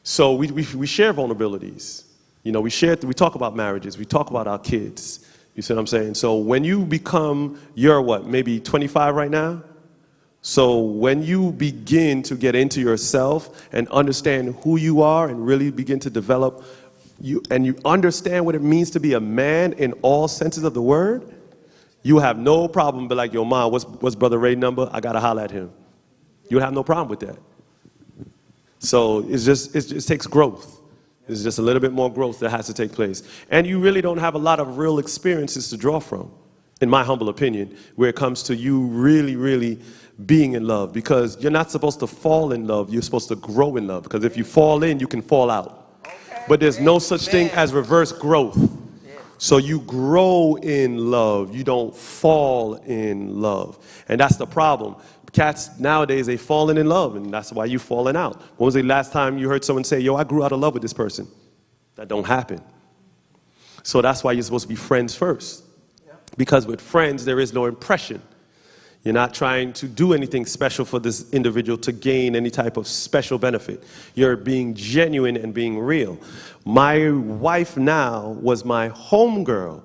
So we share vulnerabilities. You know, we talk about marriages. We talk about our kids. You see what I'm saying? So when you become, you're what, maybe 25 right now? So when you begin to get into yourself and understand who you are and really begin to develop, you understand what it means to be a man in all senses of the word, you have no problem be like, yo, Mom, what's Brother Ray's number? I got to holler at him. You have no problem with that. So it just takes growth. There's just a little bit more growth that has to take place. And you really don't have a lot of real experiences to draw from, in my humble opinion, where it comes to you really, really being in love. Because you're not supposed to fall in love. You're supposed to grow in love. Because if you fall in, you can fall out. Okay. But there's no such thing as reverse growth. So you grow in love. You don't fall in love. And that's the problem. Cats nowadays, they falling in love, and that's why you falling out. When was the last time you heard someone say, yo, I grew out of love with this person? That don't happen. So that's why you're supposed to be friends first. Because with friends, there is no impression. You're not trying to do anything special for this individual to gain any type of special benefit. You're being genuine and being real. My wife now was my homegirl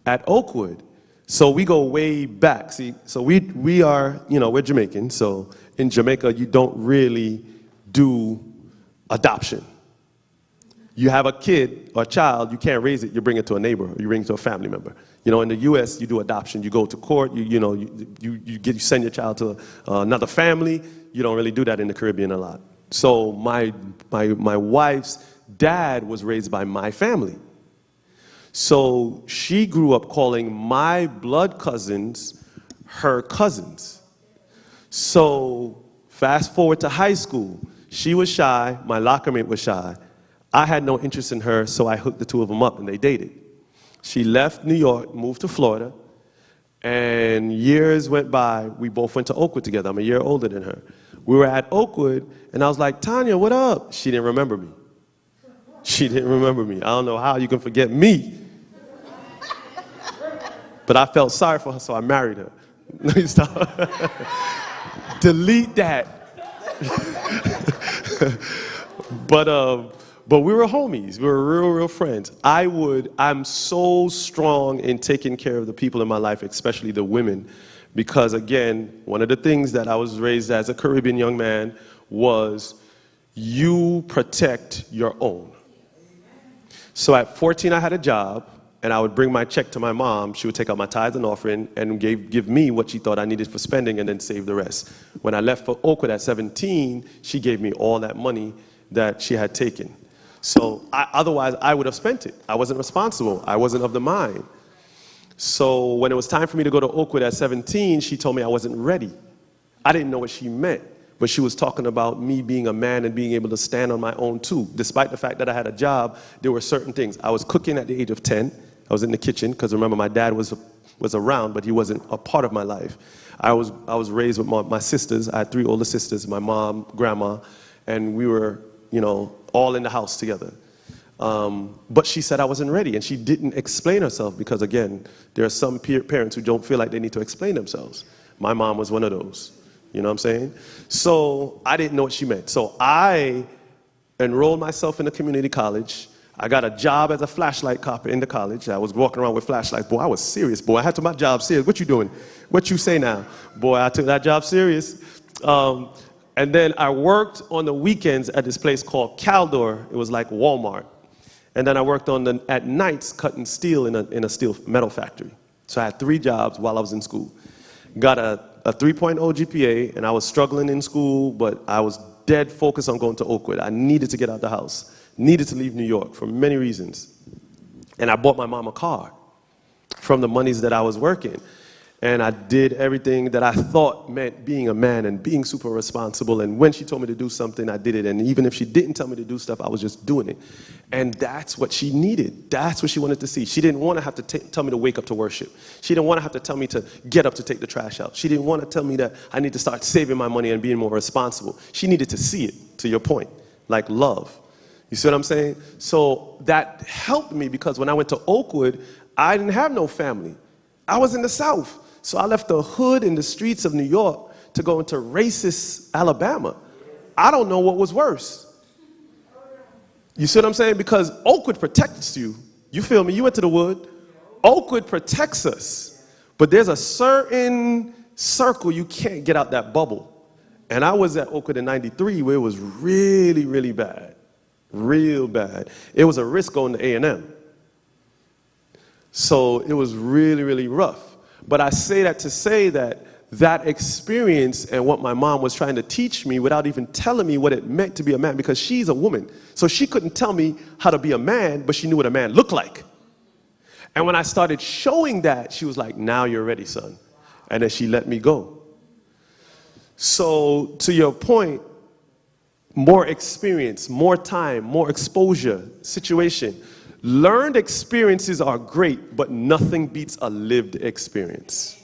at Oakwood. So we go way back. See, so we are, we're Jamaican. So in Jamaica, you don't really do adoption. You have a kid or a child, you can't raise it, you bring it to a neighbor, or you bring it to a family member. In the U.S., you do adoption. You go to court, you send your child to another family. You don't really do that in the Caribbean a lot. So my wife's dad was raised by my family. So she grew up calling my blood cousins her cousins. So fast forward to high school, she was shy, my locker mate was shy. I had no interest in her, so I hooked the two of them up and they dated. She left New York, moved to Florida, and years went by. We both went to Oakwood together. I'm a year older than her. We were at Oakwood, and I was like, Tanya, what up? She didn't remember me. She didn't remember me. I don't know how you can forget me. But I felt sorry for her, so I married her. Let me stop. Delete that. But we were homies. We were real friends. I'm so strong in taking care of the people in my life, especially the women, because again, one of the things that I was raised as a Caribbean young man was you protect your own. So at 14, I had a job, and I would bring my check to my mom. She would take out my tithes and offering and give me what she thought I needed for spending and then save the rest. When I left for Oakwood at 17, she gave me all that money that she had taken. So otherwise, I would have spent it. I wasn't responsible. I wasn't of the mind. So when it was time for me to go to Oakwood at 17, she told me I wasn't ready. I didn't know what she meant, but she was talking about me being a man and being able to stand on my own too. Despite the fact that I had a job, there were certain things. I was cooking at the age of 10. I was in the kitchen because remember my dad was around, but he wasn't a part of my life. I was raised with my sisters. I had 3 older sisters, my mom, grandma, and we were, all in the house together. But she said I wasn't ready, and she didn't explain herself because, again, there are some parents who don't feel like they need to explain themselves. My mom was one of those. You know what I'm saying? So I didn't know what she meant. So I enrolled myself in a community college. I got a job as a flashlight copper in the college. I was walking around with flashlights. Boy, I was serious, boy. I had to my job serious. What you doing? What you say now? Boy, I took that job serious. And then I worked on the weekends at this place called Caldor. It was like Walmart. And then I worked at nights cutting steel in a steel metal factory. So I had 3 jobs while I was in school. Got a 3.0 GPA, and I was struggling in school, but I was dead focused on going to Oakwood. I needed to get out of the house, needed to leave New York for many reasons. And I bought my mom a car from the monies that I was working. And I did everything that I thought meant being a man and being super responsible. And when she told me to do something, I did it. And even if she didn't tell me to do stuff, I was just doing it. And that's what she needed. That's what she wanted to see. She didn't want to have to tell me to wake up to worship. She didn't want to have to tell me to get up to take the trash out. She didn't want to tell me that I need to start saving my money and being more responsible. She needed to see it, to your point, like love. You see what I'm saying? So that helped me because when I went to Oakwood, I didn't have no family. I was in the South. So I left the hood in the streets of New York to go into racist Alabama. I don't know what was worse. You see what I'm saying? Because Oakwood protects you. You feel me? You went to the wood. Oakwood protects us. But there's a certain circle you can't get out that bubble. And I was at Oakwood in '93 where it was really, really bad. Real bad. It was a risk going to A&M. So it was really, really rough. But I say that to say that that experience and what my mom was trying to teach me without even telling me what it meant to be a man, because she's a woman. So she couldn't tell me how to be a man, but she knew what a man looked like. And when I started showing that, she was like, now you're ready, son. And then she let me go. So to your point, more experience, more time, more exposure, situation. Learned experiences are great, but nothing beats a lived experience.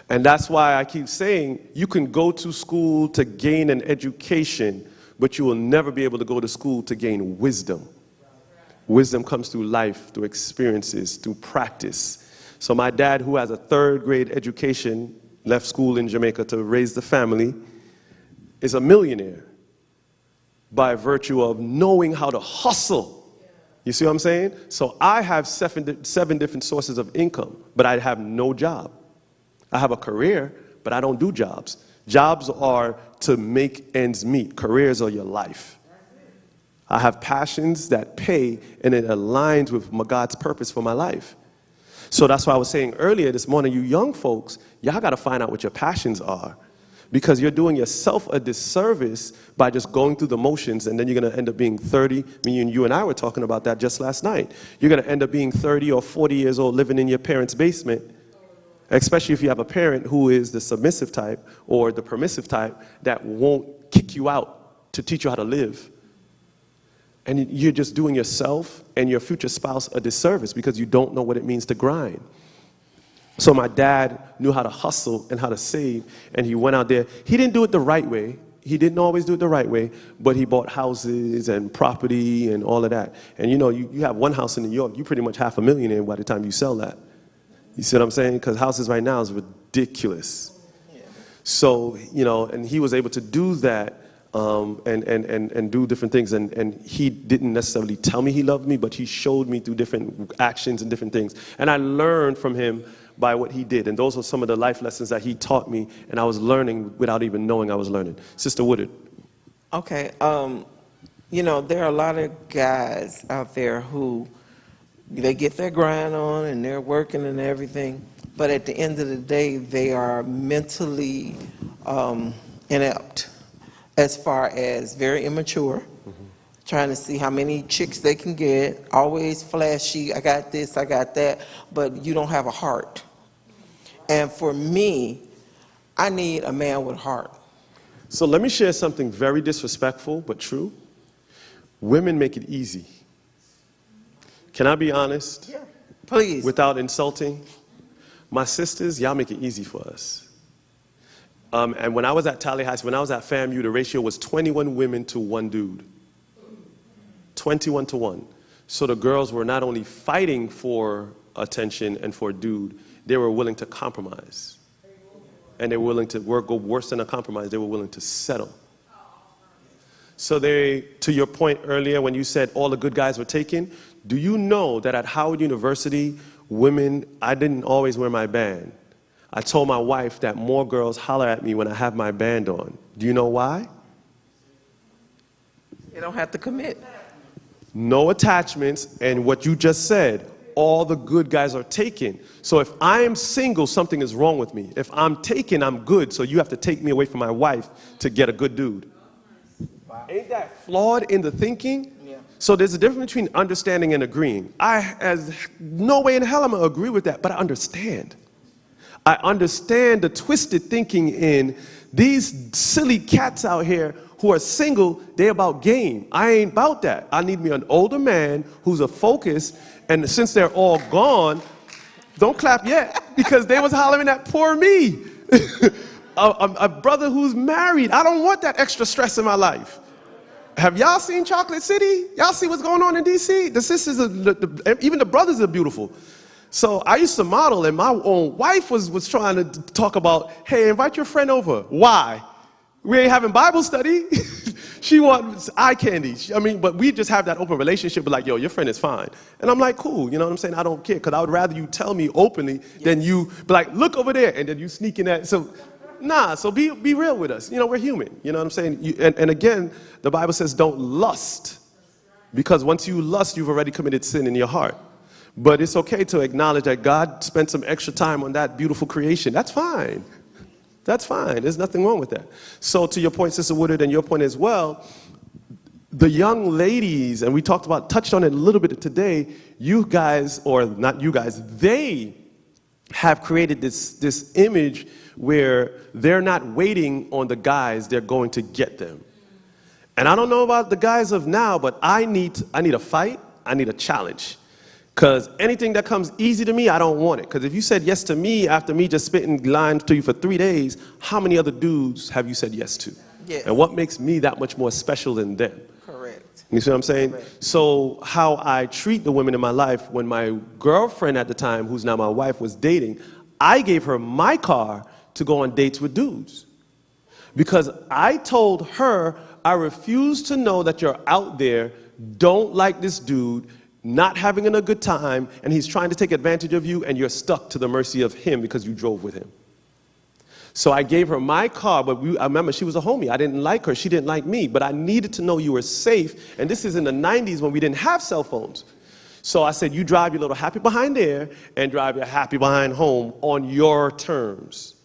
And that's why I keep saying you can go to school to gain an education, but you will never be able to go to school to gain wisdom. Wisdom comes through life, through experiences, through practice. So my dad, who has a 3rd grade education, left school in Jamaica to raise the family, is a millionaire by virtue of knowing how to hustle. You see what I'm saying? So I have seven different sources of income, but I have no job. I have a career, but I don't do jobs. Jobs are to make ends meet. Careers are your life. I have passions that pay, and it aligns with God's purpose for my life. So that's why I was saying earlier this morning, you young folks, y'all got to find out what your passions are, because you're doing yourself a disservice by just going through the motions, and then you're going to end up being 30. You and I were talking about that just last night. You're going to end up being 30 or 40 years old living in your parents' basement, especially if you have a parent who is the submissive type or the permissive type that won't kick you out to teach you how to live. And you're just doing yourself and your future spouse a disservice because you don't know what it means to grind. So my dad knew how to hustle and how to save, and he went out there. He didn't do it the right way. He didn't always do it the right way, but he bought houses and property and all of that. And you have one house in New York, you pretty much $500,000 by the time you sell that. You see what I'm saying? Because houses right now is ridiculous. Yeah. So, and he was able to do that. And do different things, and he didn't necessarily tell me he loved me, but he showed me through different actions and different things, and I learned from him by what he did, and those are some of the life lessons that he taught me, and I was learning without even knowing I was learning. Sister Woodard. Okay, there are a lot of guys out there who they get their grind on and they're working and everything, but at the end of the day, they are mentally inept. As far as very immature, trying to see how many chicks they can get, always flashy, I got this, I got that, but you don't have a heart. And for me, I need a man with a heart. So let me share something very disrespectful but true. Women make it easy. Can I be honest? Yeah, please. Without insulting? My sisters, y'all make it easy for us. And when I was at Tallahassee, when I was at FAMU, the ratio was 21 women to 1 dude. 21 to 1. So the girls were not only fighting for attention and for a dude, they were willing to compromise. And they were willing to go worse than a compromise. They were willing to settle. So to your point earlier when you said all the good guys were taken, do you know that at Howard University, women, I didn't always wear my band. I told my wife that more girls holler at me when I have my band on. Do you know why? They don't have to commit. No attachments, and what you just said, all the good guys are taken. So if I am single, something is wrong with me. If I'm taken, I'm good, so you have to take me away from my wife to get a good dude. Wow. Ain't that flawed in the thinking? Yeah. So there's a difference between understanding and agreeing. As no way in hell I'm going to agree with that, but I understand. I understand the twisted thinking in these silly cats out here who are single, they're about game. I ain't about that. I need me an older man who's a focus, and since they're all gone, don't clap yet, because they was hollering at poor me. a brother who's married. I don't want that extra stress in my life. Have y'all seen Chocolate City? Y'all see what's going on in D.C.? The sisters, even the brothers are beautiful. So I used to model, and my own wife was trying to talk about, hey, invite your friend over. Why? We ain't having Bible study. She wants eye candy. But we just have that open relationship, but like, yo, your friend is fine. And I'm like, cool, you know what I'm saying? I don't care, because I would rather you tell me openly than you be like, look over there, and then you sneak in that. So, so be real with us. We're human, you know what I'm saying? And again, the Bible says don't lust, because once you lust, you've already committed sin in your heart. But it's okay to acknowledge that God spent some extra time on that beautiful creation. That's fine. That's fine. There's nothing wrong with that. So to your point, Sister Woodard, and your point as well, the young ladies, and we touched on it a little bit today, you guys, or not you guys, they have created this image where they're not waiting on the guys, they're going to get them. And I don't know about the guys of now, but I need a fight, I need a challenge. Because anything that comes easy to me, I don't want it. Because if you said yes to me after me just spitting lines to you for 3 days, how many other dudes have you said yes to? Yes. And what makes me that much more special than them? Correct. You see what I'm saying? So how I treat the women in my life, when my girlfriend at the time, who's now my wife, was dating, I gave her my car to go on dates with dudes. Because I told her, I refuse to know that you're out there, don't like this dude, not having a good time, and he's trying to take advantage of you, and you're stuck to the mercy of him because you drove with him. So I gave her my car, but I remember she was a homie. I didn't like her, she didn't like me, but I needed to know you were safe, and this is in the 90s when we didn't have cell phones. So I said, you drive your little happy behind there, and drive your happy behind home on your terms.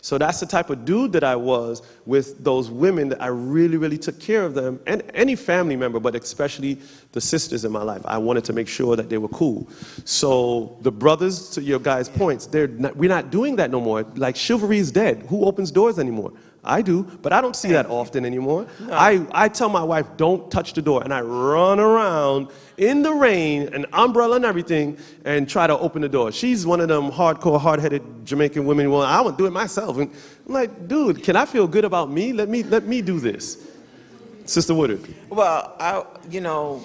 So that's the type of dude that I was with those women, that I really, really took care of them, and any family member, but especially the sisters in my life. I wanted to make sure that they were cool. So the brothers, to your guys' points, we're not doing that no more. Like, chivalry is dead. Who opens doors anymore? I do, but I don't see that often anymore. No. I tell my wife, don't touch the door, and I run around in the rain, an umbrella and everything, and try to open the door. She's one of them hardcore, hard-headed Jamaican women. Well, I want to do it myself. And I'm like, dude, can I feel good about me? Let me do this. Sister Woodard. Well, you know,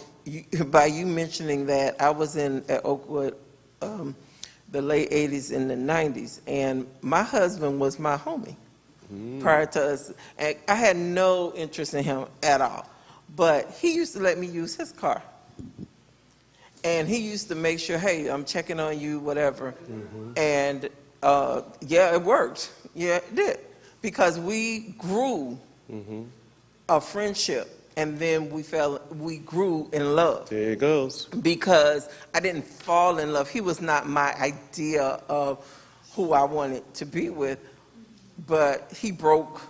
by you mentioning that, I was at Oakwood the late 80s and the 90s, and my husband was my homie. Prior to us, and I had no interest in him at all, but he used to let me use his car, and he used to make sure, hey, I'm checking on you, whatever. And yeah, it worked. Yeah, it did, because we grew a friendship, and then we grew in love. There it goes. Because I didn't fall in love. He was not my idea of who I wanted to be with. But he broke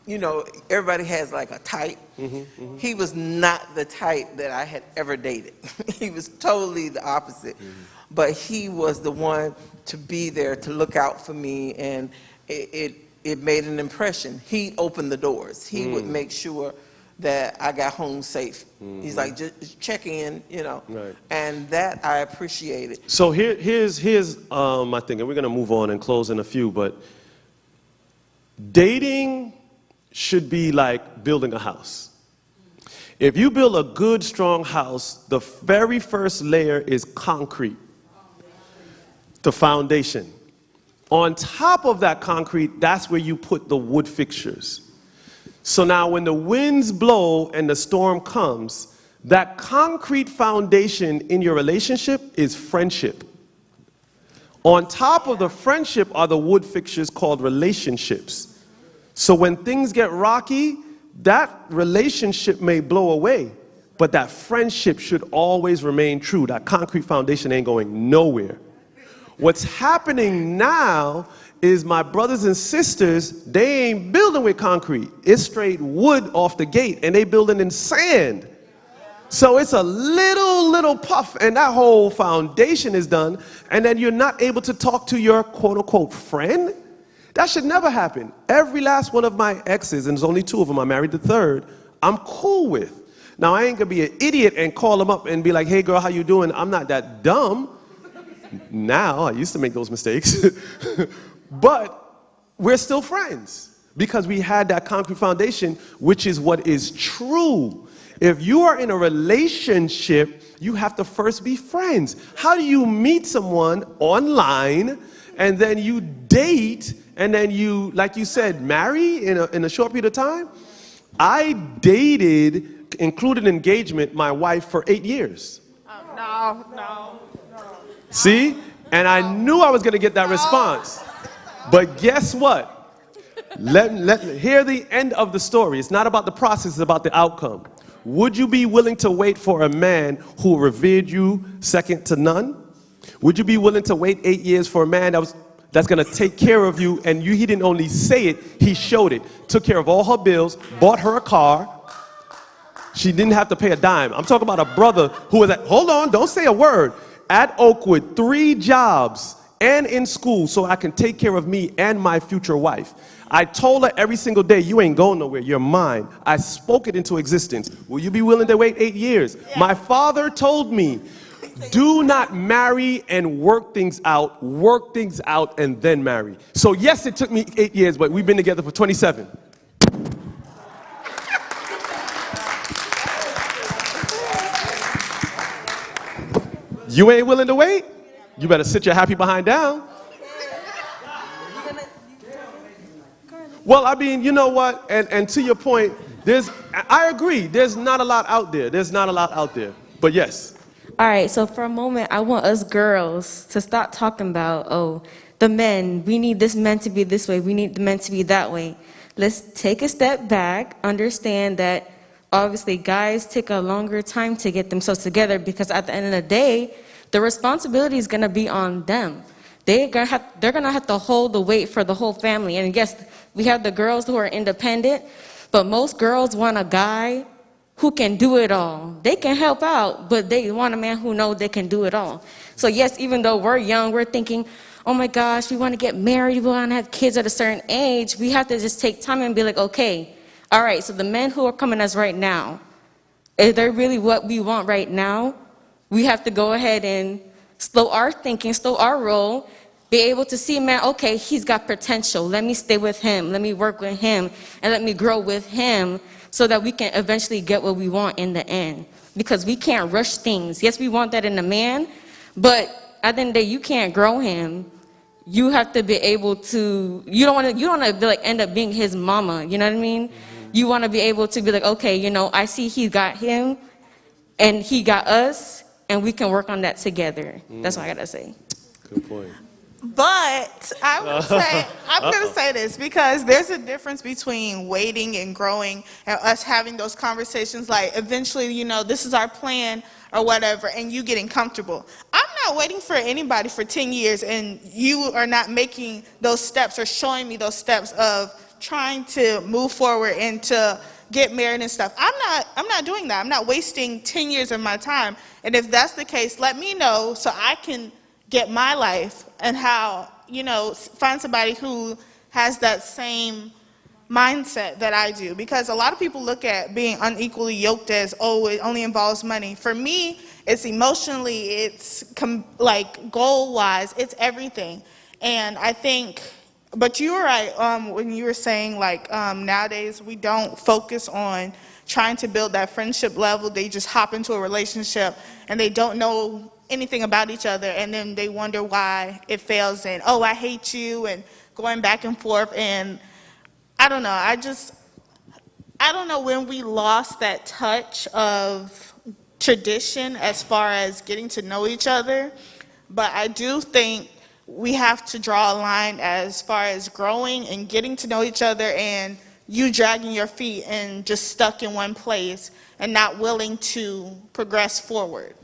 you know, everybody has like a type. He was not the type that I had ever dated. He was totally the opposite. But he was the one to be there, to look out for me, and it made an impression. He opened the doors. He would make sure that I got home safe. He's like, just check in, you know. Right. And that I appreciated. So here's my thing, and we're going to move on and close in a few, but dating should be like building a house. If you build a good, strong house, the very first layer is concrete, the foundation. On top of that concrete, that's where you put the wood fixtures. So now when the winds blow and the storm comes, that concrete foundation in your relationship is friendship. On top of the friendship are the wood fixtures called relationships. So when things get rocky, that relationship may blow away, but that friendship should always remain true. That concrete foundation ain't going nowhere. What's happening now is my brothers and sisters, they ain't building with concrete. It's straight wood off the gate, and they building in sand. So it's a little puff, and that whole foundation is done, and then you're not able to talk to your quote-unquote friend? That should never happen. Every last one of my exes, and there's only 2 of them, I married the 3rd, I'm cool with. Now, I ain't gonna be an idiot and call them up and be like, hey girl, how you doing? I'm not that dumb. Now, I used to make those mistakes. But we're still friends because we had that concrete foundation, which is what is true. If you are in a relationship, you have to first be friends. How do you meet someone online, and then you date, and then you, like you said, marry in a short period of time? I dated, including engagement, my wife for 8 years. No. See? And I knew I was going to get that response. But guess what? Hear the end of the story. It's not about the process, it's about the outcome. Would you be willing to wait for a man who revered you second to none? Would you be willing to wait 8 years for a man that's going to take care of you, and he didn't only say it, he showed it. Took care of all her bills, bought her a car. She didn't have to pay a dime. I'm talking about a brother who was hold on, don't say a word, at Oakwood, 3 jobs, and in school, so I can take care of me and my future wife. I told her every single day, you ain't going nowhere, you're mine. I spoke it into existence. Will you be willing to wait 8 years? Yeah. My father told me, do not marry and work things out and then marry. So yes, it took me 8 years, but we've been together for 27. You ain't willing to wait? You better sit your happy behind down. Well, I mean, you know what? And to your point, I agree. There's not a lot out there. There's not a lot out there. But yes. All right, so for a moment, I want us girls to stop talking about, oh, the men, we need this men to be this way, we need the men to be that way. Let's take a step back, understand that obviously guys take a longer time to get themselves together because at the end of the day, the responsibility is going to be on them. They're going to have to hold the weight for the whole family. And yes, we have the girls who are independent, but most girls want a guy who can do it all. They can help out, but they want a man who knows they can do it all. So yes, even though we're young, we're thinking, oh my gosh, we want to get married, we want to have kids at a certain age. We have to just take time and be like, okay, all right, so the men who are coming to us right now, is they really what we want right now? We have to go ahead and slow our thinking, slow our roll, be able to see, man, okay, he's got potential. Let me stay with him. Let me work with him. And let me grow with him so that we can eventually get what we want in the end. Because we can't rush things. Yes, we want that in a man, but at the end of the day, you can't grow him. You have to be able to, you don't want to be like end up being his mama, you know what I mean? You want to be able to be like, okay, you know, I see he got him and he got us, and we can work on that together. That's what I got to say. Good point. But I would say, I'm going to say this because there's a difference between waiting and growing and us having those conversations like eventually, you know, this is our plan or whatever, and you getting comfortable. I'm not waiting for anybody for 10 years and you are not making those steps or showing me those steps of trying to move forward and to get married and stuff. I'm not doing that. I'm not wasting 10 years of my time. And if that's the case, let me know so I can get my life and how, you know, find somebody who has that same mindset that I do. Because a lot of people look at being unequally yoked as, oh, it only involves money. For me, it's emotionally, it's like goal-wise, it's everything. And I think, but you were right when you were saying like nowadays we don't focus on trying to build that friendship level. They just hop into a relationship and they don't know anything about each other, and then they wonder why it fails and, oh, I hate you, and going back and forth. And I don't know, I don't know when we lost that touch of tradition as far as getting to know each other, but I do think we have to draw a line as far as growing and getting to know each other, and you dragging your feet and just stuck in one place and not willing to progress forward.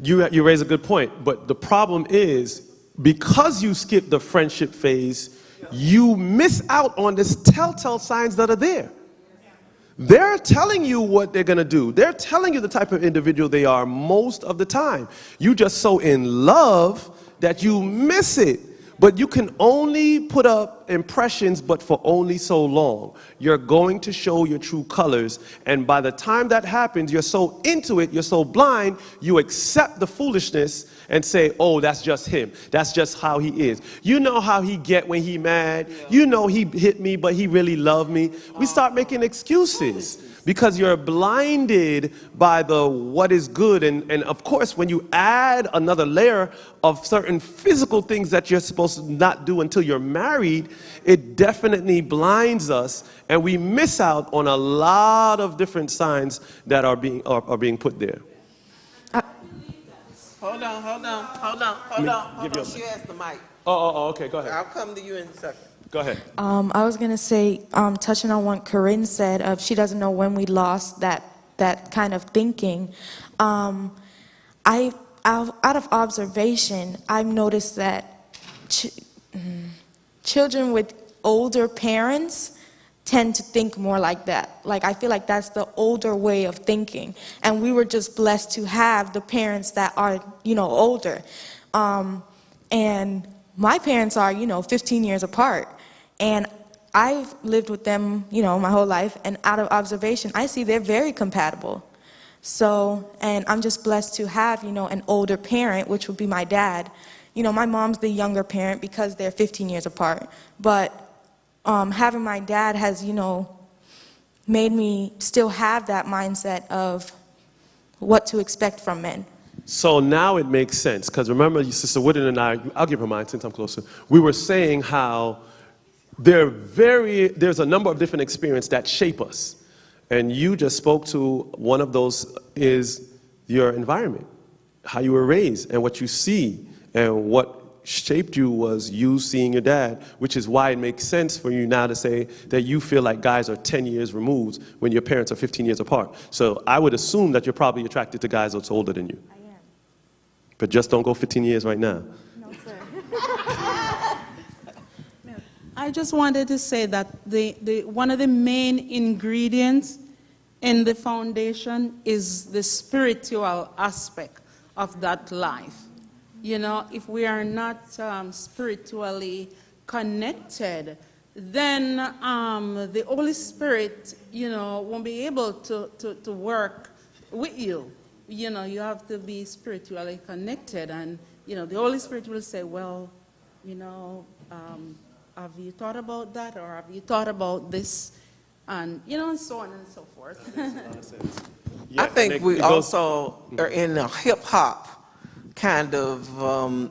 You raise a good point, but the problem is because you skip the friendship phase, you miss out on this telltale signs that are there. They're telling you what they're going to do. They're telling you the type of individual they are most of the time. You just so in love that you miss it. But you can only put up impressions, but for only so long. You're going to show your true colors, and by the time that happens, you're so into it, you're so blind, you accept the foolishness and say, oh, that's just him. That's just how he is. You know how he get when he mad. You know he hit me, but he really loved me. We start making excuses because you're blinded by the what is good. And of course, when you add another layer of certain physical things that you're supposed to not do until you're married, it definitely blinds us, and we miss out on a lot of different signs that are being put there. Hold on. She has the mic. Oh, okay, go ahead. I'll come to you in a second. Go ahead. I was going to say, touching on what Corinne said, she doesn't know when we lost that kind of thinking. Out of observation, I've noticed that children with older parents tend to think more like that. Like, I feel like that's the older way of thinking. And we were just blessed to have the parents that are, older. And my parents are, 15 years apart. And I've lived with them, my whole life. And out of observation, I see they're very compatible. So, and I'm just blessed to have, an older parent, which would be my dad. My mom's the younger parent because they're 15 years apart. But having my dad has, made me still have that mindset of what to expect from men. So now it makes sense, because remember, Sister Wooden and I'll give her mine since I'm closer. We were saying how there's a number of different experiences that shape us. And you just spoke to one of those is your environment, how you were raised and what you see. And what shaped you was you seeing your dad, which is why it makes sense for you now to say that you feel like guys are 10 years removed when your parents are 15 years apart. So I would assume that you're probably attracted to guys that's older than you. I am. But just don't go 15 years right now. No, sir. I just wanted to say that one of the main ingredients in the foundation is the spiritual aspect of that life. You know, if we are not spiritually connected, then the Holy Spirit, you know, won't be able to work with you. You know, you have to be spiritually connected, and, you know, the Holy Spirit will say, well, you know, have you thought about that, or have you thought about this? And, you know, and so on and so forth. I think we also are in a hip-hop kind of,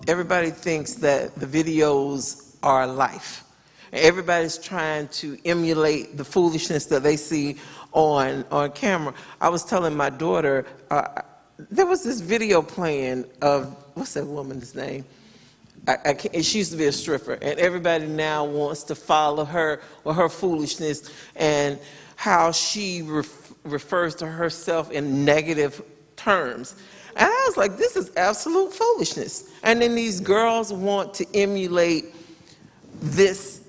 everybody thinks that the videos are life. Everybody's trying to emulate the foolishness that they see on camera. I was telling my daughter, there was this video playing of, what's that woman's name? She used to be a stripper, and everybody now wants to follow her or her foolishness and how she refers to herself in negative terms. And I was like, this is absolute foolishness. And then these girls want to emulate this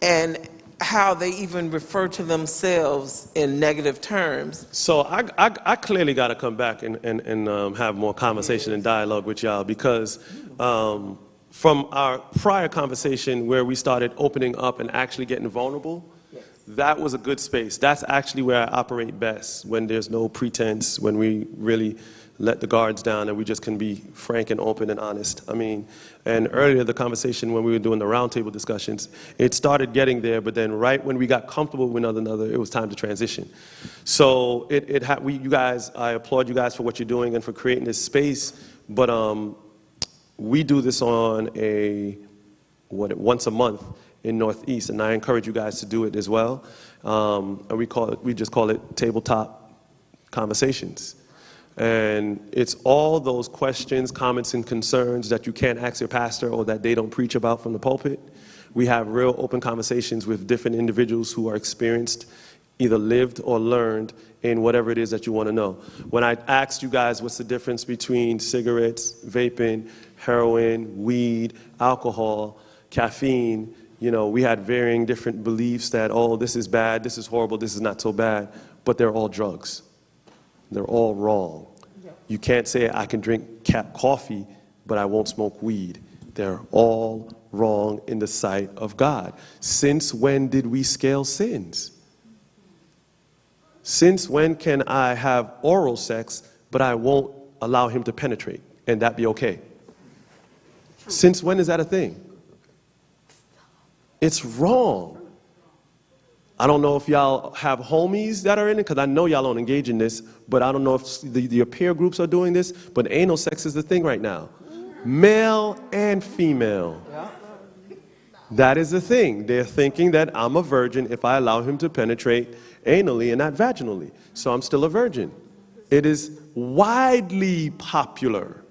and how they even refer to themselves in negative terms. So I clearly got to come back and have more conversation and dialogue with y'all, because from our prior conversation where we started opening up and actually getting vulnerable, that was a good space. That's actually where I operate best, when there's no pretense, when we really let the guards down and we just can be frank and open and honest. I mean, and earlier the conversation when we were doing the roundtable discussions, it started getting there, but then right when we got comfortable with one another, it was time to transition. So you guys, I applaud you guys for what you're doing and for creating this space, but we do this on once a month in Northeast, and I encourage you guys to do it as well. And we just call it tabletop conversations. And it's all those questions, comments, and concerns that you can't ask your pastor or that they don't preach about from the pulpit. We have real open conversations with different individuals who are experienced, either lived or learned in whatever it is that you want to know. When I asked you guys what's the difference between cigarettes, vaping, heroin, weed, alcohol, caffeine, you know, we had varying different beliefs that, oh, this is bad, this is horrible, this is not so bad, but they're all drugs. They're all wrong. You can't say I can drink coffee, but I won't smoke weed. They're all wrong in the sight of God. Since when did we scale sins? Since when can I have oral sex, but I won't allow him to penetrate, and that be okay? Since when is that a thing? It's wrong. I don't know if y'all have homies that are in it, because I know y'all don't engage in this, but I don't know if your peer groups are doing this, but anal sex is the thing right now. Male and female. That is the thing. They're thinking that I'm a virgin if I allow him to penetrate anally and not vaginally. So I'm still a virgin. It is widely popular.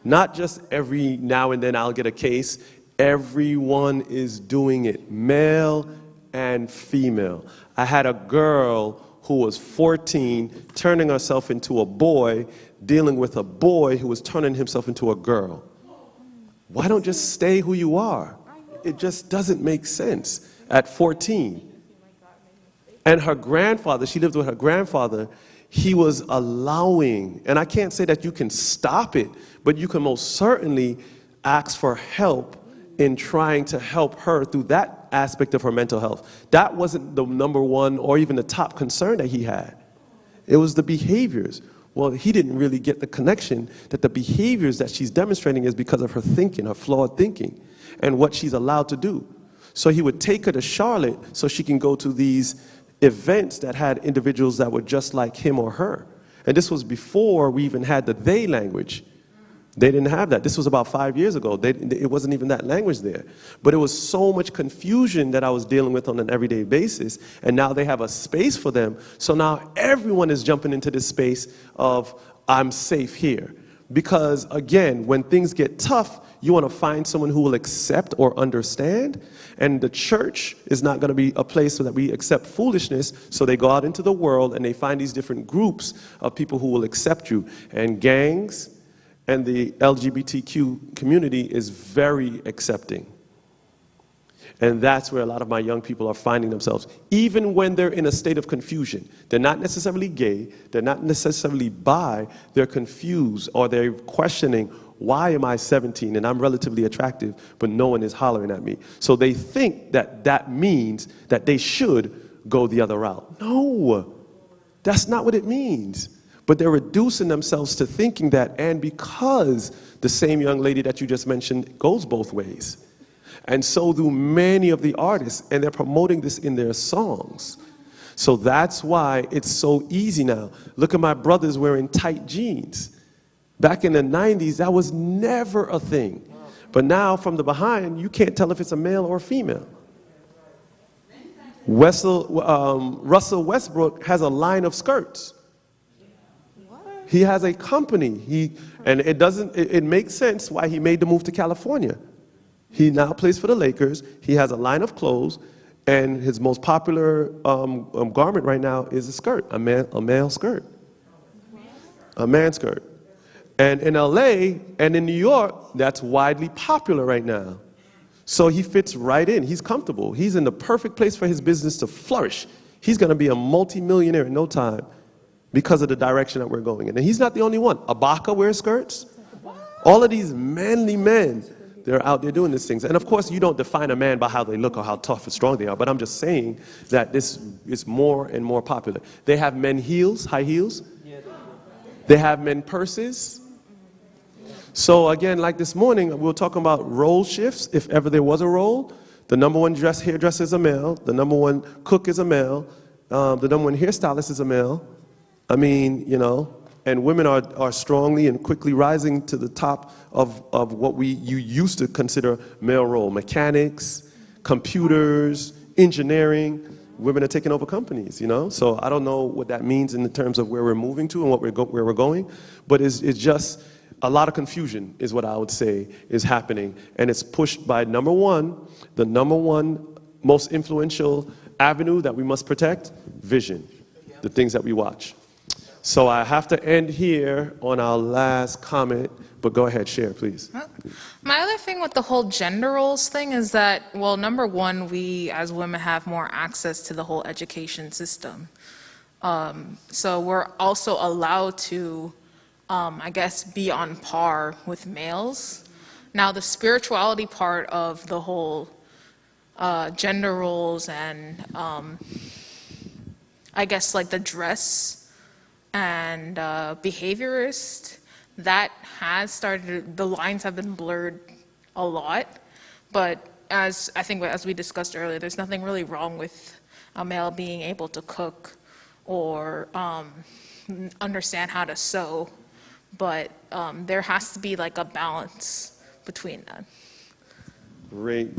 Not just every now and then I'll get a case. Everyone is doing it. Male and female. I had a girl who was 14 turning herself into a boy, dealing with a boy who was turning himself into a girl. Why don't just stay who you are? It just doesn't make sense at 14. And her grandfather, she lived with her grandfather, he was allowing, and I can't say that you can stop it, but you can most certainly ask for help in trying to help her through that aspect of her mental health. That wasn't the number one or even the top concern that he had. It was the behaviors. Well, he didn't really get the connection that the behaviors that she's demonstrating is because of her thinking, her flawed thinking, and what she's allowed to do. So he would take her to Charlotte so she can go to these events that had individuals that were just like him or her. And this was before we even had the they language. They didn't have that. This was about 5 years ago. It wasn't even that language there. But it was so much confusion that I was dealing with on an everyday basis. And now they have a space for them. So now everyone is jumping into this space of, I'm safe here. Because, again, when things get tough, you want to find someone who will accept or understand. And the church is not going to be a place so that we accept foolishness. So they go out into the world and they find these different groups of people who will accept you. And gangs and the LGBTQ community is very accepting. And that's where a lot of my young people are finding themselves, even when they're in a state of confusion. They're not necessarily gay, they're not necessarily bi, they're confused, or they're questioning, why am I 17 and I'm relatively attractive, but no one is hollering at me? So they think that that means that they should go the other route. No, that's not what it means. But they're reducing themselves to thinking that, and because the same young lady that you just mentioned goes both ways. And so do many of the artists, and they're promoting this in their songs. So that's why it's so easy now. Look at my brothers wearing tight jeans. Back in the 90s, that was never a thing. But now, from the behind, you can't tell if it's a male or a female. Russell Westbrook has a line of skirts. He has a company. And it makes sense why he made the move to California. He now plays for the Lakers. He has a line of clothes, and his most popular garment right now is a skirt, a male skirt, a man skirt. And in LA and in New York, that's widely popular right now. So he fits right in. He's comfortable. He's in the perfect place for his business to flourish. He's going to be a multi-millionaire in no time because of the direction that we're going in. And he's not the only one. Ibaka wears skirts. All of these manly men, they're out there doing these things. And of course, you don't define a man by how they look or how tough and strong they are, but I'm just saying that this is more and more popular. They have men heels, high heels. They have men purses. So again, like this morning, we were talking about role shifts, if ever there was a role. The number one hairdresser is a male. The number one cook is a male. The number one hairstylist is a male. I mean, you know, and women are strongly and quickly rising to the top of what you used to consider male role. Mechanics, computers, engineering. Women are taking over companies, you know? So I don't know what that means in terms of where we're moving to and where we're going, but it's just a lot of confusion is what I would say is happening. And it's pushed by the number one most influential avenue that we must protect, vision, the things that we watch. So I have to end here on our last comment, but go ahead, share, please. My other thing with the whole gender roles thing is that, well, number one, we as women have more access to the whole education system. So we're also allowed to, I guess, be on par with males. Now, the spirituality part of the whole gender roles and I guess like the dress and behaviorist, that has started, the lines have been blurred a lot, but as we discussed earlier, there's nothing really wrong with a male being able to cook or understand how to sew, but there has to be like a balance between that. Great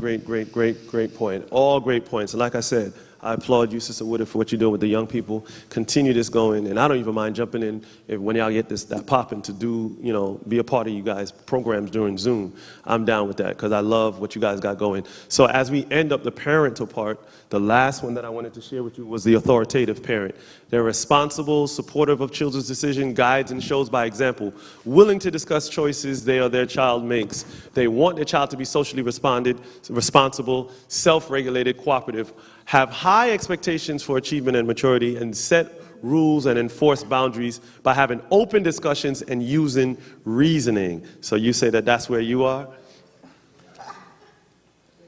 point. All great points. And like I said, I applaud you, Sister Woodard, for what you're doing with the young people. Continue this going, and I don't even mind jumping in when y'all get that popping to do, you know, be a part of you guys' programs during Zoom. I'm down with that because I love what you guys got going. So as we end up the parental part, the last one that I wanted to share with you was the authoritative parent. They're responsible, supportive of children's decision, guides and shows by example, willing to discuss choices they or their child makes. They want their child to be socially responsible, self-regulated, cooperative, have high expectations for achievement and maturity, and set rules and enforce boundaries by having open discussions and using reasoning. So you say that that's where you are?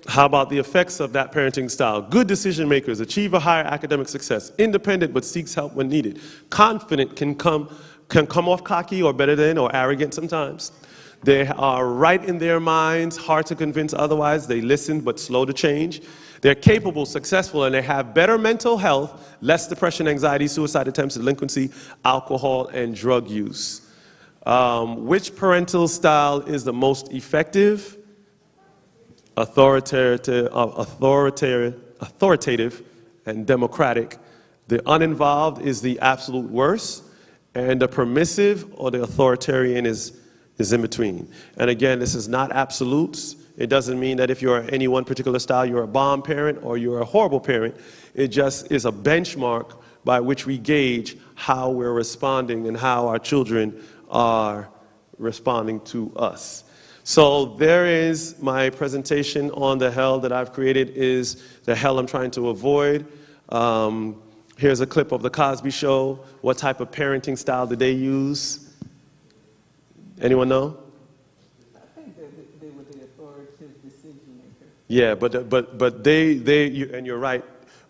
How about the effects of that parenting style? Good decision makers, achieve a higher academic success, independent but seeks help when needed, confident, can come off cocky or better than or arrogant sometimes, They are right in their minds, hard to convince otherwise. They listen, but slow to change. They're capable, successful, and they have better mental health, less depression, anxiety, suicide attempts, delinquency, alcohol, and drug use. Which parental style is the most effective? Authoritative and democratic. The uninvolved is the absolute worst, and the permissive or the authoritarian is in between. And again, this is not absolutes. It doesn't mean that if you're any one particular style, you're a bomb parent or you're a horrible parent. It just is a benchmark by which we gauge how we're responding and how our children are responding to us. So there is my presentation on the hell that I've created, is the hell I'm trying to avoid. Here's a clip of The Cosby Show. What type of parenting style did they use? Anyone know? I think they were the authoritative decision maker. Yeah, but they and you're right,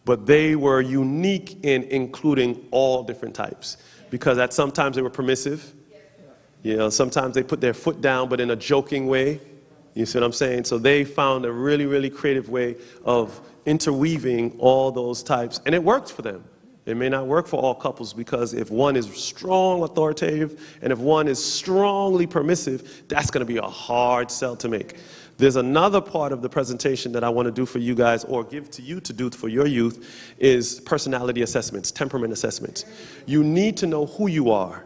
but they were unique in including all different types, because at sometimes they were permissive. You know, sometimes they put their foot down, but in a joking way. You see what I'm saying? So they found a really, really creative way of interweaving all those types, and it worked for them. It may not work for all couples, because if one is strong authoritative and if one is strongly permissive, that's going to be a hard sell to make. There's another part of the presentation that I want to do for you guys, or give to you to do for your youth, is personality assessments, temperament assessments. You need to know who you are,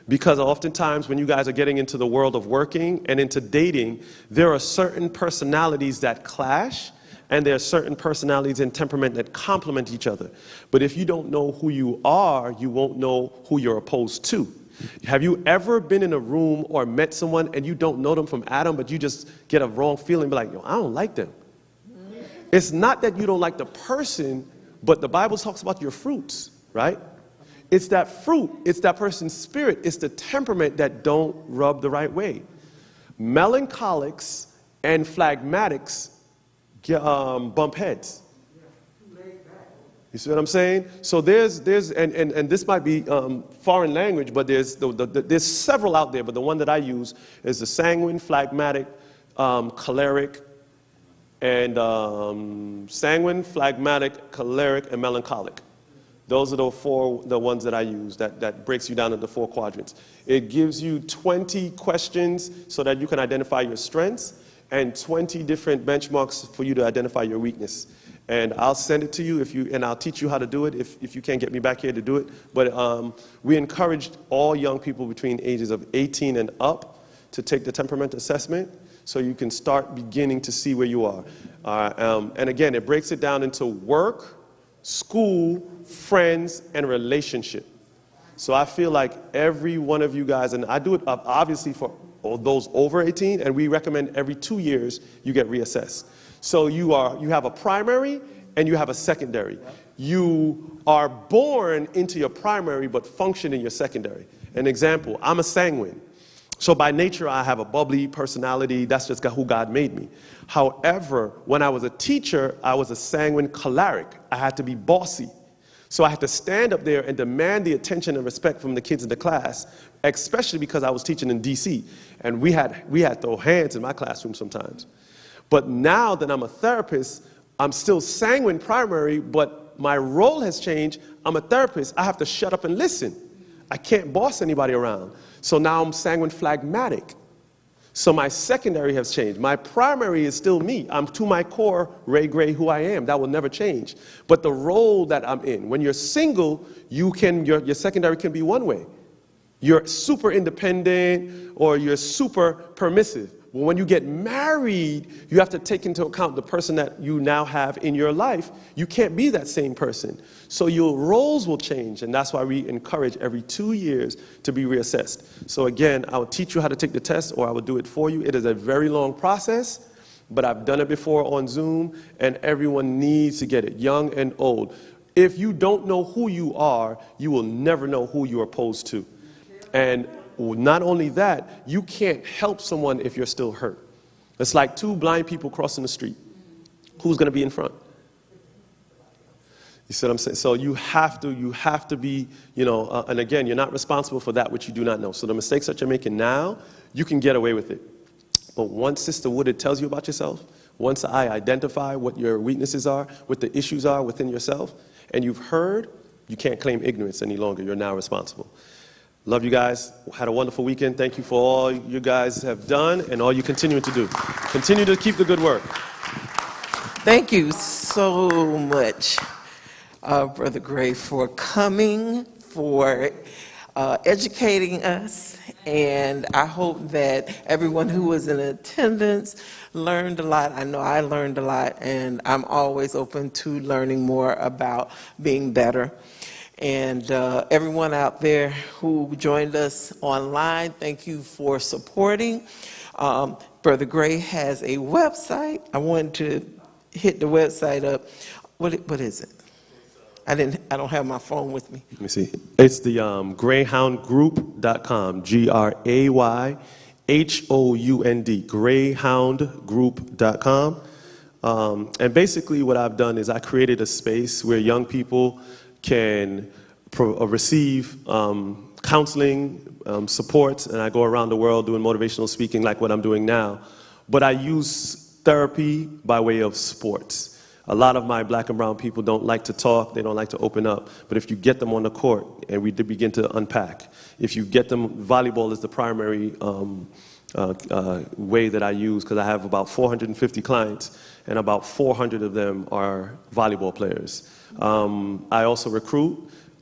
because oftentimes when you guys are getting into the world of working and into dating, there are certain personalities that clash, and there are certain personalities and temperament that complement each other. But if you don't know who you are, you won't know who you're opposed to. Have you ever been in a room or met someone and you don't know them from Adam, but you just get a wrong feeling, be like, yo, I don't like them? It's not that you don't like the person, but the Bible talks about your fruits, right? It's that fruit, it's that person's spirit, it's the temperament that don't rub the right way. Melancholics and phlegmatics bump heads. You see what I'm saying? So there's and this might be foreign language, but there's several out there, but the one that I use is the sanguine, phlegmatic, choleric, and sanguine, phlegmatic, choleric, and melancholic. Those are the ones that I use, that breaks you down into 4 quadrants. It gives you 20 questions so that you can identify your strengths, and 20 different benchmarks for you to identify your weakness. And I'll send it to you, and I'll teach you how to do it if you can't get me back here to do it. But we encouraged all young people between ages of 18 and up to take the temperament assessment, so you can start beginning to see where you are. And again, it breaks it down into work, school, friends, and relationship. So I feel like every one of you guys, and I do it obviously for those over 18, and we recommend every 2 years you get reassessed. So you have a primary and you have a secondary. You are born into your primary but function in your secondary. An example, I'm a sanguine. So by nature, I have a bubbly personality. That's just who God made me. However, when I was a teacher, I was a sanguine choleric. I had to be bossy. So I had to stand up there and demand the attention and respect from the kids in the class, especially because I was teaching in D.C. And we had to throw hands in my classroom sometimes. But now that I'm a therapist, I'm still sanguine primary, but my role has changed. I'm a therapist. I have to shut up and listen. I can't boss anybody around. So now I'm sanguine phlegmatic. So my secondary has changed. My primary is still me. I'm to my core, Ray Gray, who I am. That will never change. But the role that I'm in, when you're single, your secondary can be one way. You're super independent or you're super permissive. But when you get married, you have to take into account the person that you now have in your life. You can't be that same person. So your roles will change, and that's why we encourage every 2 years to be reassessed. So again, I will teach you how to take the test, or I will do it for you. It is a very long process, but I've done it before on Zoom, and everyone needs to get it, young and old. If you don't know who you are, you will never know who you are opposed to. And not only that, you can't help someone if you're still hurt. It's like 2 blind people crossing the street. Who's going to be in front? You see what I'm saying? So you have to be, and again, you're not responsible for that which you do not know. So the mistakes that you're making now, you can get away with it. But once Sister Woodard tells you about yourself, once I identify what your weaknesses are, what the issues are within yourself, and you've heard, you can't claim ignorance any longer. You're now responsible. Love you guys. Had a wonderful weekend. Thank you for all you guys have done and all you continue to do. Continue to keep the good work. Thank you so much, Brother Gray, for coming, for educating us, and I hope that everyone who was in attendance learned a lot. I know I learned a lot, and I'm always open to learning more about being better. And everyone out there who joined us online, thank you for supporting. Brother Gray has a website. I wanted to hit the website up. What is it? I don't have my phone with me. Let me see. It's the greyhoundgroup.com, GRAYHOUND, greyhoundgroup.com. And basically what I've done is I created a space where young people can receive counseling, support, and I go around the world doing motivational speaking like what I'm doing now. But I use therapy by way of sports. A lot of my black and brown people don't like to talk, they don't like to open up, but if you get them on the court and we begin to unpack, if you get them, volleyball is the primary way that I use, because I have about 450 clients and about 400 of them are volleyball players. I also recruit.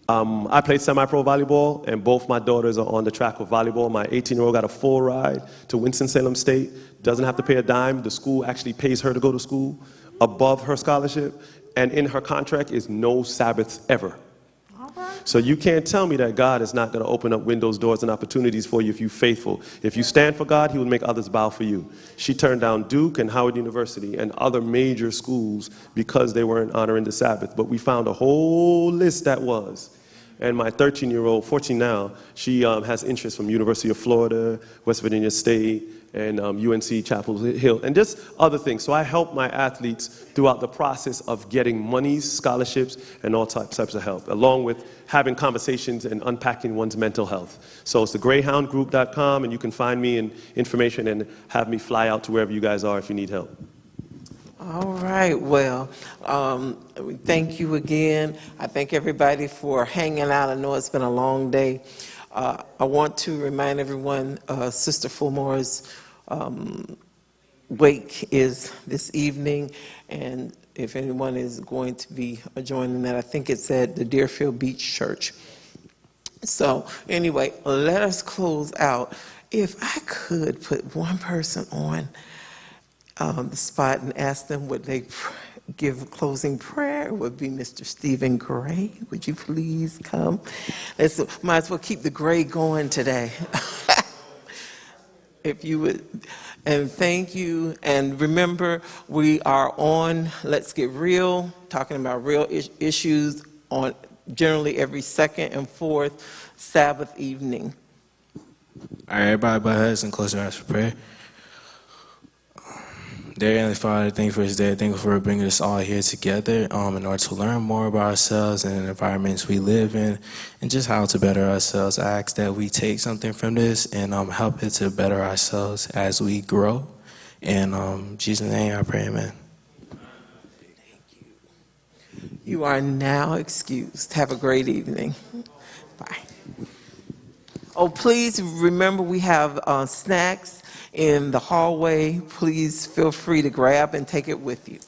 I played semi-pro volleyball, and both my daughters are on the track of volleyball. My 18-year-old got a full ride to Winston-Salem State, doesn't have to pay a dime. The school actually pays her to go to school above her scholarship, and in her contract is no Sabbaths ever. So you can't tell me that God is not going to open up windows, doors, and opportunities for you if you're faithful. If you stand for God, he will make others bow for you. She turned down Duke and Howard University and other major schools because they weren't honoring the Sabbath. But we found a whole list that was. And my 13-year-old, 14 now, she has interest from University of Florida, West Virginia State, and UNC Chapel Hill, and just other things. So I help my athletes throughout the process of getting monies, scholarships, and all types of help, along with having conversations and unpacking one's mental health. So it's the greyhoundgroup.com, and you can find me and information and have me fly out to wherever you guys are if you need help. All right, well, thank you again. I thank everybody for hanging out. I know it's been a long day. I want to remind everyone, Sister Fulmore's wake is this evening, and if anyone is going to be joining that, I think it's at the Deerfield Beach Church. So anyway, let us close out. If I could put one person on the spot and ask them would they give a closing prayer, it would be Mr. Stephen Gray. Would you please come? Might as well keep the Gray going today. If you would. And thank you. And remember, we are on Let's Get Real, talking about real issues on generally every second and fourth Sabbath evening. All right, everybody bow heads and close your eyes for prayer. Dear Heavenly Father, thank you for this day. Thank you for bringing us all here together in order to learn more about ourselves and the environments we live in and just how to better ourselves. I ask that we take something from this and help it to better ourselves as we grow. In Jesus' name I pray, amen. Thank you. You are now excused. Have a great evening. Bye. Oh, please remember we have snacks in the hallway. Please feel free to grab and take it with you.